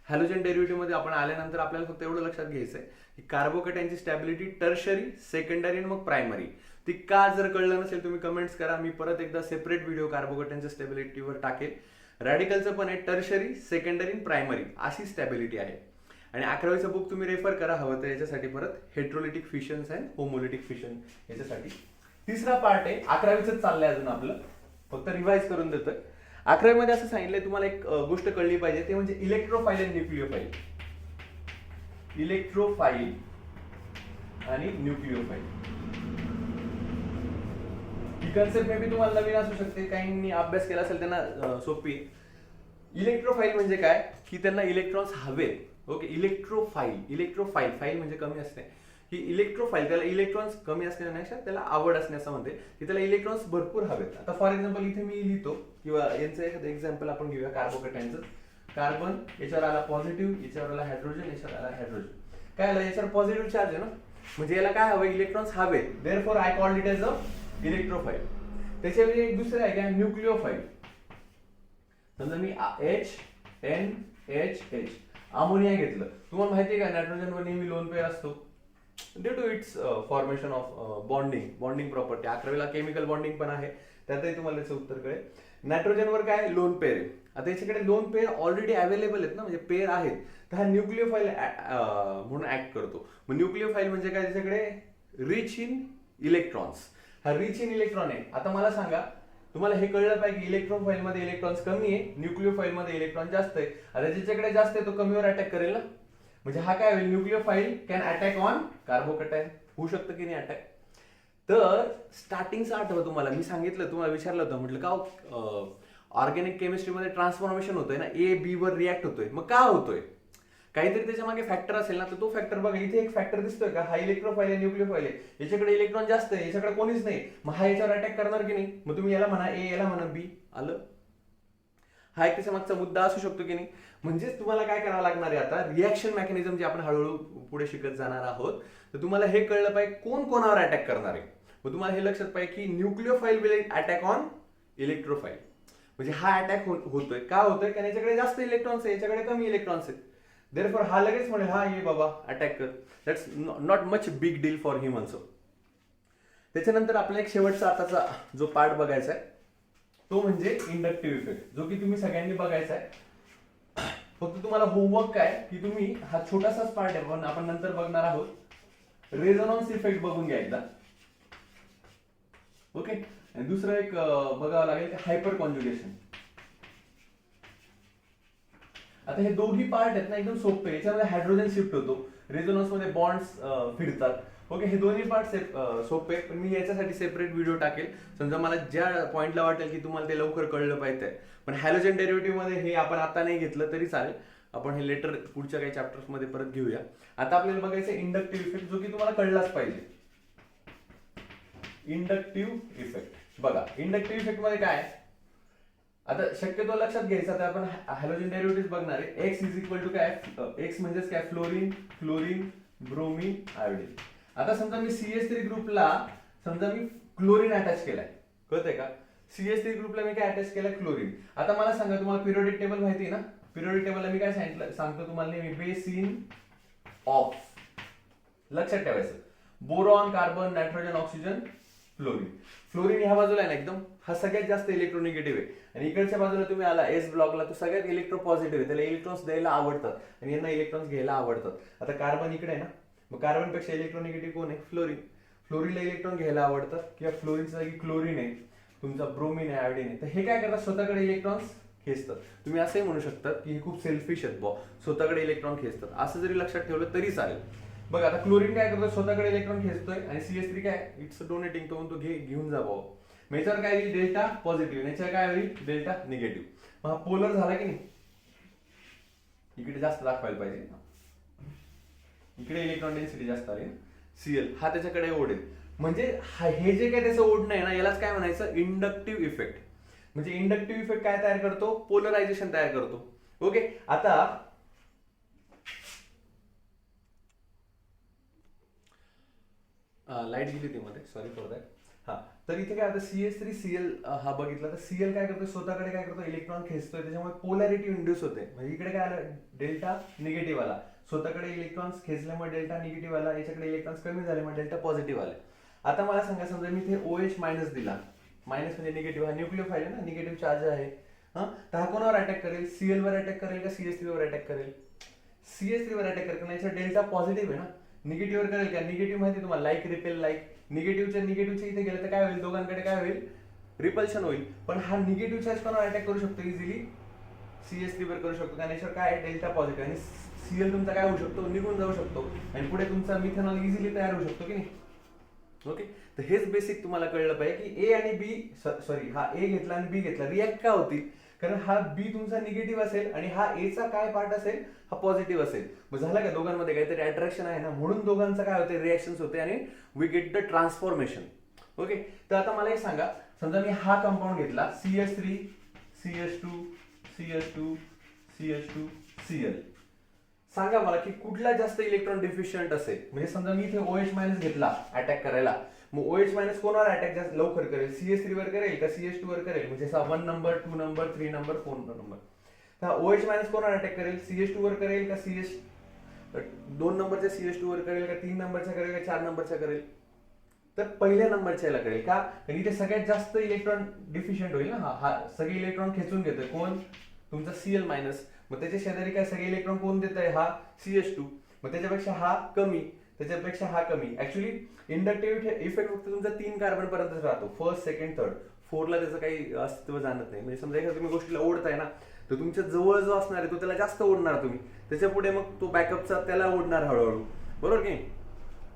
हॅलोजन डेरिव्हेटिव्ह मध्ये आपण आल्यानंतर आपल्याला फक्त एवढं लक्षात घ्यायचंय की कार्बोकॅटायनची स्टॅबिलिटी टर्शरी, सेकंडरी आणि मग प्रायमरी. ती का जर कळलं नसेल तुम्ही कमेंट्स करा, मी परत एकदा सेपरेट व्हिडिओ कार्बोकॅटायनच्या स्टॅबिलिटीवर टाकेल. रॅडिकलचं पण आहे टर्शरी, सेकंडरी आणि प्रायमरी अशी स्टॅबिलिटी आहे. आणि 11वीचं बुक तुम्ही रेफर करा हवं तर याच्यासाठी, परत हेट्रोलिटिक फिशन्स अँड होमोलिटिक फिशन याच्यासाठी. तिसरा पार्ट आहे, 11वीच चाललंय अजून आपलं, फक्त रिवाइज करून देतोय. 11वी मध्ये असं सांगितलंय तुम्हाला, एक गोष्ट कळली पाहिजे, ते म्हणजे इलेक्ट्रोफाइल आणि न्यूक्लिओफाइल. इलेक्ट्रोफाइल आणि न्यूक्लिओफाइल ही कन्सेप्ट मे बी तुम्हाला नवीन असू शकते, काहींनी अभ्यास केला असेल त्यांना सोपी. इलेक्ट्रोफाइल म्हणजे काय की त्यांना इलेक्ट्रॉन्स हवेत. ओके, इलेक्ट्रोफाइल फाइल म्हणजे कमी असते, ही इलेक्ट्रोफाइल त्याला इलेक्ट्रॉन्स कमी असण्यापेक्षा त्याला आवड असणे असं म्हणते की त्याला इलेक्ट्रॉन्स भरपूर हवेत. आता फॉर एक्झाम्पल इथे मी लिहितो, किंवा यांचं एखादं एक्झाम्पल आपण घेऊया कार्बोकॅटायनचं. कार्बन याच्यावर आला पॉझिटिव्ह, याच्यावर आला हायड्रोजन, याच्यावर आला हायड्रोजन, काय आला, याच्यावर पॉझिटिव्ह चार्ज आहे ना, म्हणजे याला काय हवं, इलेक्ट्रॉन्स हवेत, therefore I called it as a electrophile. त्याच्यामध्ये एक दुसरं आहे काय, न्यूक्लिओफाइल. समजा मी NHH अमोनिया घेतलं, तुम्हाला माहिती आहे का नायट्रोजनवर नेहमी लोन पेअर असतो due to its formation of bonding property. 11वीला केमिकल बॉन्डिंग पण आहे, त्यातही तुम्हाला याचं उत्तर कळेल. नायट्रोजनवर काय लोन पेअर आहे, आता याच्याकडे लोन पेअर ऑलरेडी अवेलेबल आहेत ना, म्हणजे पेअर आहेत, तर हा न्यूक्लिओफाइल म्हणून ऍक्ट करतो. मग न्यूक्लिओफाइल म्हणजे काय, त्याच्याकडे रिच इन इलेक्ट्रॉन्स, हा रिच इन इलेक्ट्रॉन आहे. आता मला सांगा तुम्हाला हे कळलं पाहिजे की इलेक्ट्रोफाईल मध्ये इलेक्ट्रॉन्स कमी आहे, न्यूक्लियोफाईल मध्ये इलेक्ट्रॉन जास्त आहे. आता ज्याच्याकडे जास्त आहे तो कमीवर अटॅक करेल ना, म्हणजे हा काय होईल, न्यूक्लियोफाईल कॅन अटॅक ऑन कार्बोकॅटायन, होऊ शकतं की नाही अटॅक. तर स्टार्टिंगचं आठवं तुम्हाला, मी सांगितलं तुम्हाला विचारलं होतं, म्हटलं का ऑर्गॅनिक केमिस्ट्रीमध्ये ट्रान्सफॉर्मेशन होतोय ना, ए बी वर रिॲक्ट होतोय, मग का होतोय, काहीतरी त्याच्या मागे फॅक्टर असेल ना, तर तो फॅक्टर बघा. इथे एक फॅक्टर दिसतोय का, हा इलेक्ट्रोफाईल आहे, न्यूक्लियोफाईल आहे, याच्याकडे इलेक्ट्रॉन जास्त आहे, याच्याकडे कोणीच नाही, मग हा याच्यावर अटॅक करणार की नाही. मग तुम्ही याला म्हणा ए, याला म्हणा बी, आलं. हा एक त्याच्या मागचा मुद्दा असू शकतो की नाही. म्हणजेच तुम्हाला काय करावं लागणार आहे आता, रिॲक्शन मेकॅनिझम जे आपण हळूहळू पुढे शिकत जाणार आहोत, तर तुम्हाला हे कळलं पाहिजे कोण कोणावर अटॅक करणार आहे. मग तुम्हाला हे लक्षात पाहिजे की न्यूक्लियोफाईल विल अटॅक ऑन इलेक्ट्रोफाईल, म्हणजे हा अटॅक होतोय, का होतोय, कारण याच्याकडे जास्त इलेक्ट्रॉन्स आहे, याच्याकडे कमी इलेक्ट्रॉन्स आहेत. देअरफॉर हा लगेच म्हणेल हा ये बाबा अटॅक कर, that's not much big deal for him also. त्याच्यानंतर आपला एक शेवटचा आताचा जो पार्ट बघायचा आहे तो म्हणजे इंडक्टिव्ह इफेक्ट, जो की तुम्ही सगळ्यांनी बघायचा आहे. फक्त तुम्हाला होमवर्क काय की तुम्ही हा छोटासाच पार्ट आहे पण आपण नंतर बघणार आहोत, रेझोनन्स इफेक्ट बघून घ्या एकदा. ओके. आणि दुसरं एक बघावं लागेल की हायपर कॉन्ज्युगेशन. आता हे दोन्ही पार्ट आहेत ना एकदम सोपे, याच्यामध्ये हायड्रोजन शिफ्ट होतो, रेझोनन्स मध्ये बॉन्ड्स फिरतात. ओके, हे दोन्ही पार्ट सोपे, पण मी याच्यासाठी सेपरेट व्हिडिओ टाकेल, समजा मला ज्या पॉइंटला वाटेल की तुम्हाला ते लवकर कळलं पाहिजे. पण हॅलोजन डेरिव्हेटिव्ह मध्ये हे आपण आता नाही घेतलं तरी चालेल, आपण हे लेटर पुढच्या काही चॅप्टर्स मध्ये परत घेऊया. आता आपल्याला बघायचं इंडक्टिव्ह इफेक्ट, जो की तुम्हाला कळलाच पाहिजे. इंडक्टिव्ह इफेक्ट बघा, इंडक्टिव्ह इफेक्ट मध्ये काय, आता शक्यतो लक्षात घ्यायचं, तर आपण हॅलोजन डेरिव्हेटिव्ह बघणार आहे. एक्स इज इक्वल टू काय, एक्स म्हणजेच काय, फ्लोरीन, क्लोरीन, ब्रोमीन, आयोडीन. आता समजा मी CH3 ग्रुपला समजा मी क्लोरीन अटॅच केलाय, कळतंय का, CH3 ग्रुपला मी काय अटॅच केलाय, क्लोरीन. आता मला सांगा, तुम्हाला पिरियोडिक टेबल माहिती आहे ना, पिरियोडिक टेबलला मी काय सांगतो तुम्हाला नेहमी, बेसिन ऑफ, लक्षात ठेवायचं, boron, carbon, nitrogen, oxygen, fluorine. Fluorine ह्या बाजूला आहे ना एकदम, हा सगळ्यात जास्त इलेक्ट्रोनिगेटिव्ह आहे, आणि इकडच्या बाजूला तुम्ही आला एस ब्लॉकला, तो सगळ्यात इलेक्ट्रोपॉझिटिव्ह आहे, त्याला इलेक्ट्रॉन्स द्यायला आवडतात आणि यांना इलेक्ट्रॉन्स घ्यायला आवडतात. आता कार्बन इकडे आहे ना, मग कार्बन पेक्षा इलेक्ट्रोनिगेटिव्ह कोण आहे, फ्लोरीन. फ्लोरीनला इलेक्ट्रॉन घ्यायला आवडतात, किंवा फ्लोरीनच्या जागी क्लोरीन आहे, तुमचा ब्रोमीन आहे, आयोडीन आहे, तर हे काय करतात, स्वतःकडे इलेक्ट्रॉन्स खेचतात. तुम्ही असंही म्हणू शकता की हे खूप सेल्फिश आहेत, स्वतःकडे इलेक्ट्रॉन खेचतात, असं जरी लक्षात ठेवलं तरी चालेल. बघ आता क्लोरीन काय करतो, स्वतःकडे इलेक्ट्रॉन खेचतोय, आणि CH3 काय, इट्स डोनेटिंग, तो घेऊन जा भाऊ. मग याच्यावर काय होईल, डेल्टा पॉझिटिव्ह, याच्यावर काय होईल, डेल्टा निगेटिव्ह. मग हा पोलर झाला की नाही, इकडे जास्त दाखवायला पाहिजे, इकडे इलेक्ट्रॉन डेन्सिटी जास्त आली, Cl हा त्याच्याकडे ओढेल, म्हणजे हे जे काय त्याचं ओढणं आहे ना, यालाच काय म्हणायचं, इंडक्टिव्ह इफेक्ट. म्हणजे इंडक्टिव्ह इफेक्ट काय तयार करतो, पोलरायझेशन तयार करतो. ओके, आता लाईट गेली ती मध्ये, सॉरी फॉर दॅट. हा, तर इथे काय आता CH3 Cl हा बघितला, तर Cl काय करतो, स्वतःकडे काय करतो, इलेक्ट्रॉन खेचतोय, त्याच्यामुळे पोलॅरिटी इंड्यूस होते. म्हणजे इकडे काय आलं, डेल्टा निगेटिव्ह आला, स्वतःकडे इलेक्ट्रॉन्स खेचल्यामुळे डेल्टा निगेटिव्ह आला, याच्याकडे इलेक्ट्रॉन्स कमी झाल्यामुळे डेल्टा पॉझिटिव्ह आले. आता मला सांगा, समजा मी इथे OH मायनस दिला, मायनस म्हणजे निगेटिव्ह, हा न्यूक्लियोफाईल आहे ना, निगेटिव्ह चार्ज आहे, हा, तर हा कोणावर अटॅक करेल, Cl वर अटॅक करेल का CH3 वर अटॅक करेल, CH3 वर अटॅक करेल, याचा डेल्टा पॉझिटिव्ह आहे ना, निगेटिव्ह वर करेल का, निगेटिव्ह माहिती तुम्हाला, लाईक रिपेल लाईक, निगेटिव्हच्या इथे गेलं तर काय होईल, दोघांकडे काय होईल, रिपल्शन होईल. पण हा निगेटिव्ह चार्ज कोणावर अटॅक करू शकतो, इझिली CH3 वर करू शकतो, कारण याच्यावर काय डेल्टा पॉझिटिव्ह, आणि Cl तुमचा काय होऊ शकतो, निघून जाऊ शकतो, आणि पुढे तुमचा मिथेनॉल इझिली तयार होऊ शकतो की नाही. ओके, तर हेच बेसिक तुम्हाला कळलं पाहिजे की ए आणि बी, सॉरी हा ए घेतला आणि बी घेतला, रिॲक्ट का होतील, कारण हा बी तुमचा निगेटिव्ह असेल आणि हा ए चा काय पार्ट असेल, हा पॉझिटिव्ह असेल. मग झालं का, दोघांमध्ये काहीतरी अट्रॅक्शन आहे ना, म्हणून दोघांचं काय होते, रिॲक्शन्स होते, आणि we get the transformation. Okay, तर आता मला एक सांगा, समजा मी हा कंपाऊंड घेतला, CH3 CH2 CH2 CH2 Cl, सांगा मला की कुठला जास्त इलेक्ट्रॉन डिफिशियंट असेल. म्हणजे समजा मी इथे OH मायनस घेतला अटॅक करायला, मग OH मायनस कोणावर अटॅक जास्त लवकर करेल, CH3 वर करेल का CH2 वर करेल, म्हणजे 1 नंबर 2 नंबर 3 नंबर 4 नंबर. तर OH मायनस कोणावर अटॅक करेल, CH2 वर करेल का 2 नंबरच्या CH2 वर करेल का 3 नंबरच्या करेल का 4 नंबरच्या करेल, तर पहिल्या नंबरच्या याला करेल का, कारण इथे सगळ्यात जास्त इलेक्ट्रॉन डिफिशियंट होईल ना, हा सगळे इलेक्ट्रॉन खेचून घेतोय कोण, तुमचा Cl मायनस. मग त्याच्या शेजारी काय सगळे इलेक्ट्रॉन कोण देत आहे, हा CH2, मग त्याच्यापेक्षा हा कमी, त्याच्यापेक्षा हा कमी. ऍक्च्युली इंडक्टिव्ह इफेक्ट फक्त तुमचा 3 कार्बन पर्यंत राहतो, फर्स्ट सेकंड थर्ड. 4ला त्याचं काही अस्तित्व जाणत नाही. म्हणजे समजा एखाद्या तुम्ही गोष्टीला ओढताय ना, तर तुमच्या जवळ जो असणार आहे तो त्याला जास्त ओढणार तुम्ही, त्याच्या पुढे मग तो बॅकअपचा त्याला ओढणार हळूहळू, बरोबर की.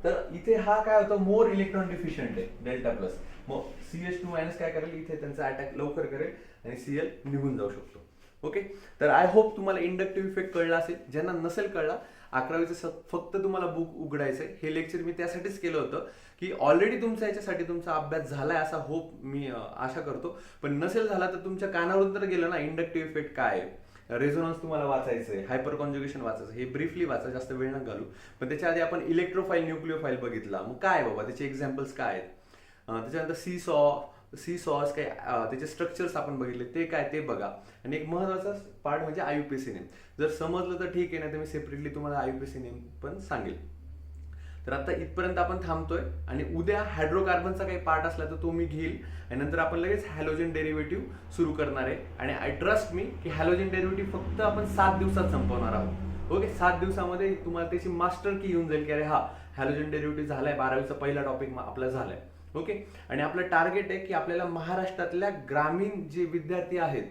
तर इथे हा काय होतं, मोर इलेक्ट्रॉन डिफिशियंट आहे डेल्टा प्लस. मग CH2- काय करेल, इथे त्यांचा अटॅक लवकर करेल आणि Cl निघून जाऊ शकतो. ओके, तर आय होप तुम्हाला इंडक्टिव्ह इफेक्ट कळला असेल. ज्यांना नसेल कळला, 11वीचं फक्त तुम्हाला बुक उघडायचंय. हे लेक्चर मी त्यासाठीच केलं होतं की ऑलरेडी तुमचा याच्यासाठी तुमचा अभ्यास झालाय असा होप मी आशा करतो. पण नसेल झाला तर तुमच्या कानावरून तर गेलं ना इंडक्टिव्ह इफेक्ट काय आहे, रेझोनन्स तुम्हाला वाचायचंय, हायपर कॉन्ज्युगेशन वाचायचं. हे ब्रीफली वाचा, जास्त वेळ न घालू. पण त्याच्या आधी आपण इलेक्ट्रोफाईल न्यूक्लिओफाईल बघितला. मग काय बाबा त्याचे एक्झाम्पल्स काय आहेत. त्याच्यानंतर सीसॉस काय, त्याचे स्ट्रक्चर्स आपण बघितले ते काय ते बघा. आणि एक महत्वाचा पार्ट म्हणजे IUPAC नेम. जर समजलं तर ठीक आहे, नाही तर मी सेपरेटली तुम्हाला IUPAC नेम पण सांगेल. तर आता इथपर्यंत आपण थांबतोय आणि उद्या हायड्रोकार्बनचा काही पार्ट असला तर तो मी घेईल आणि नंतर आपण लगेच हॅलोजन डेरिव्हेटिव्ह सुरू करणार आहे. आणि आय ट्रस्ट मी की हॅलोजन डेरिव्हेटिव्ह फक्त आपण 7 दिवसात संपवणार आहोत. ओके, 7 दिवसामध्ये तुम्हाला त्याची मास्टर की येऊन जाईल की अरे हा हॅलोजन डेरिव्हेटिव्ह झालाय, 12वीचा पहिला टॉपिक आपला झालाय. ओके, आणि आपलं टार्गेट आहे की आपल्याला महाराष्ट्रातल्या ग्रामीण जे विद्यार्थी आहेत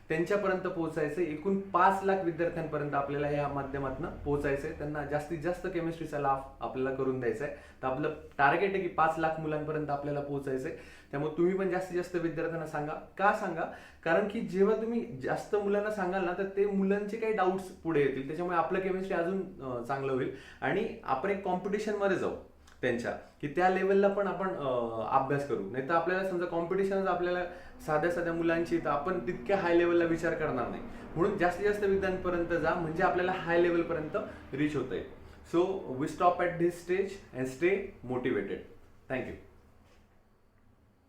त्यांच्यापर्यंत पोहोचायचं. एकूण 5 लाख विद्यार्थ्यांपर्यंत आपल्याला या माध्यमातून पोहोचायचंय. त्यांना जास्तीत जास्त केमिस्ट्रीचा लाभ आपल्याला करून द्यायचा आहे. तर आपलं टार्गेट आहे की 5 लाख मुलांपर्यंत आपल्याला पोहोचायचंय. त्यामुळे तुम्ही पण जास्तीत जास्त विद्यार्थ्यांना सांगा. का सांगा, कारण की जेव्हा तुम्ही जास्त मुलांना सांगाल ना, तर ते मुलांचे काही डाऊट्स पुढे येतील. त्याच्यामुळे आपलं केमिस्ट्री अजून चांगलं होईल आणि आपण एक कॉम्पिटिशन मध्ये जाऊ त्यांच्या, की त्या लेवलला पण आपण अभ्यास करू. नाही तर आपल्याला समजा कॉम्पिटिशनच आपल्याला साध्या मुलांची, तर आपण तितक्या हाय लेवलला विचार करणार नाही. म्हणून जास्तीत जास्त विद्यार्थ्यांपर्यंत जा, म्हणजे आपल्याला हाय लेवलपर्यंत रीच होतंय. So we stop at this stage and stay motivated. Thank you.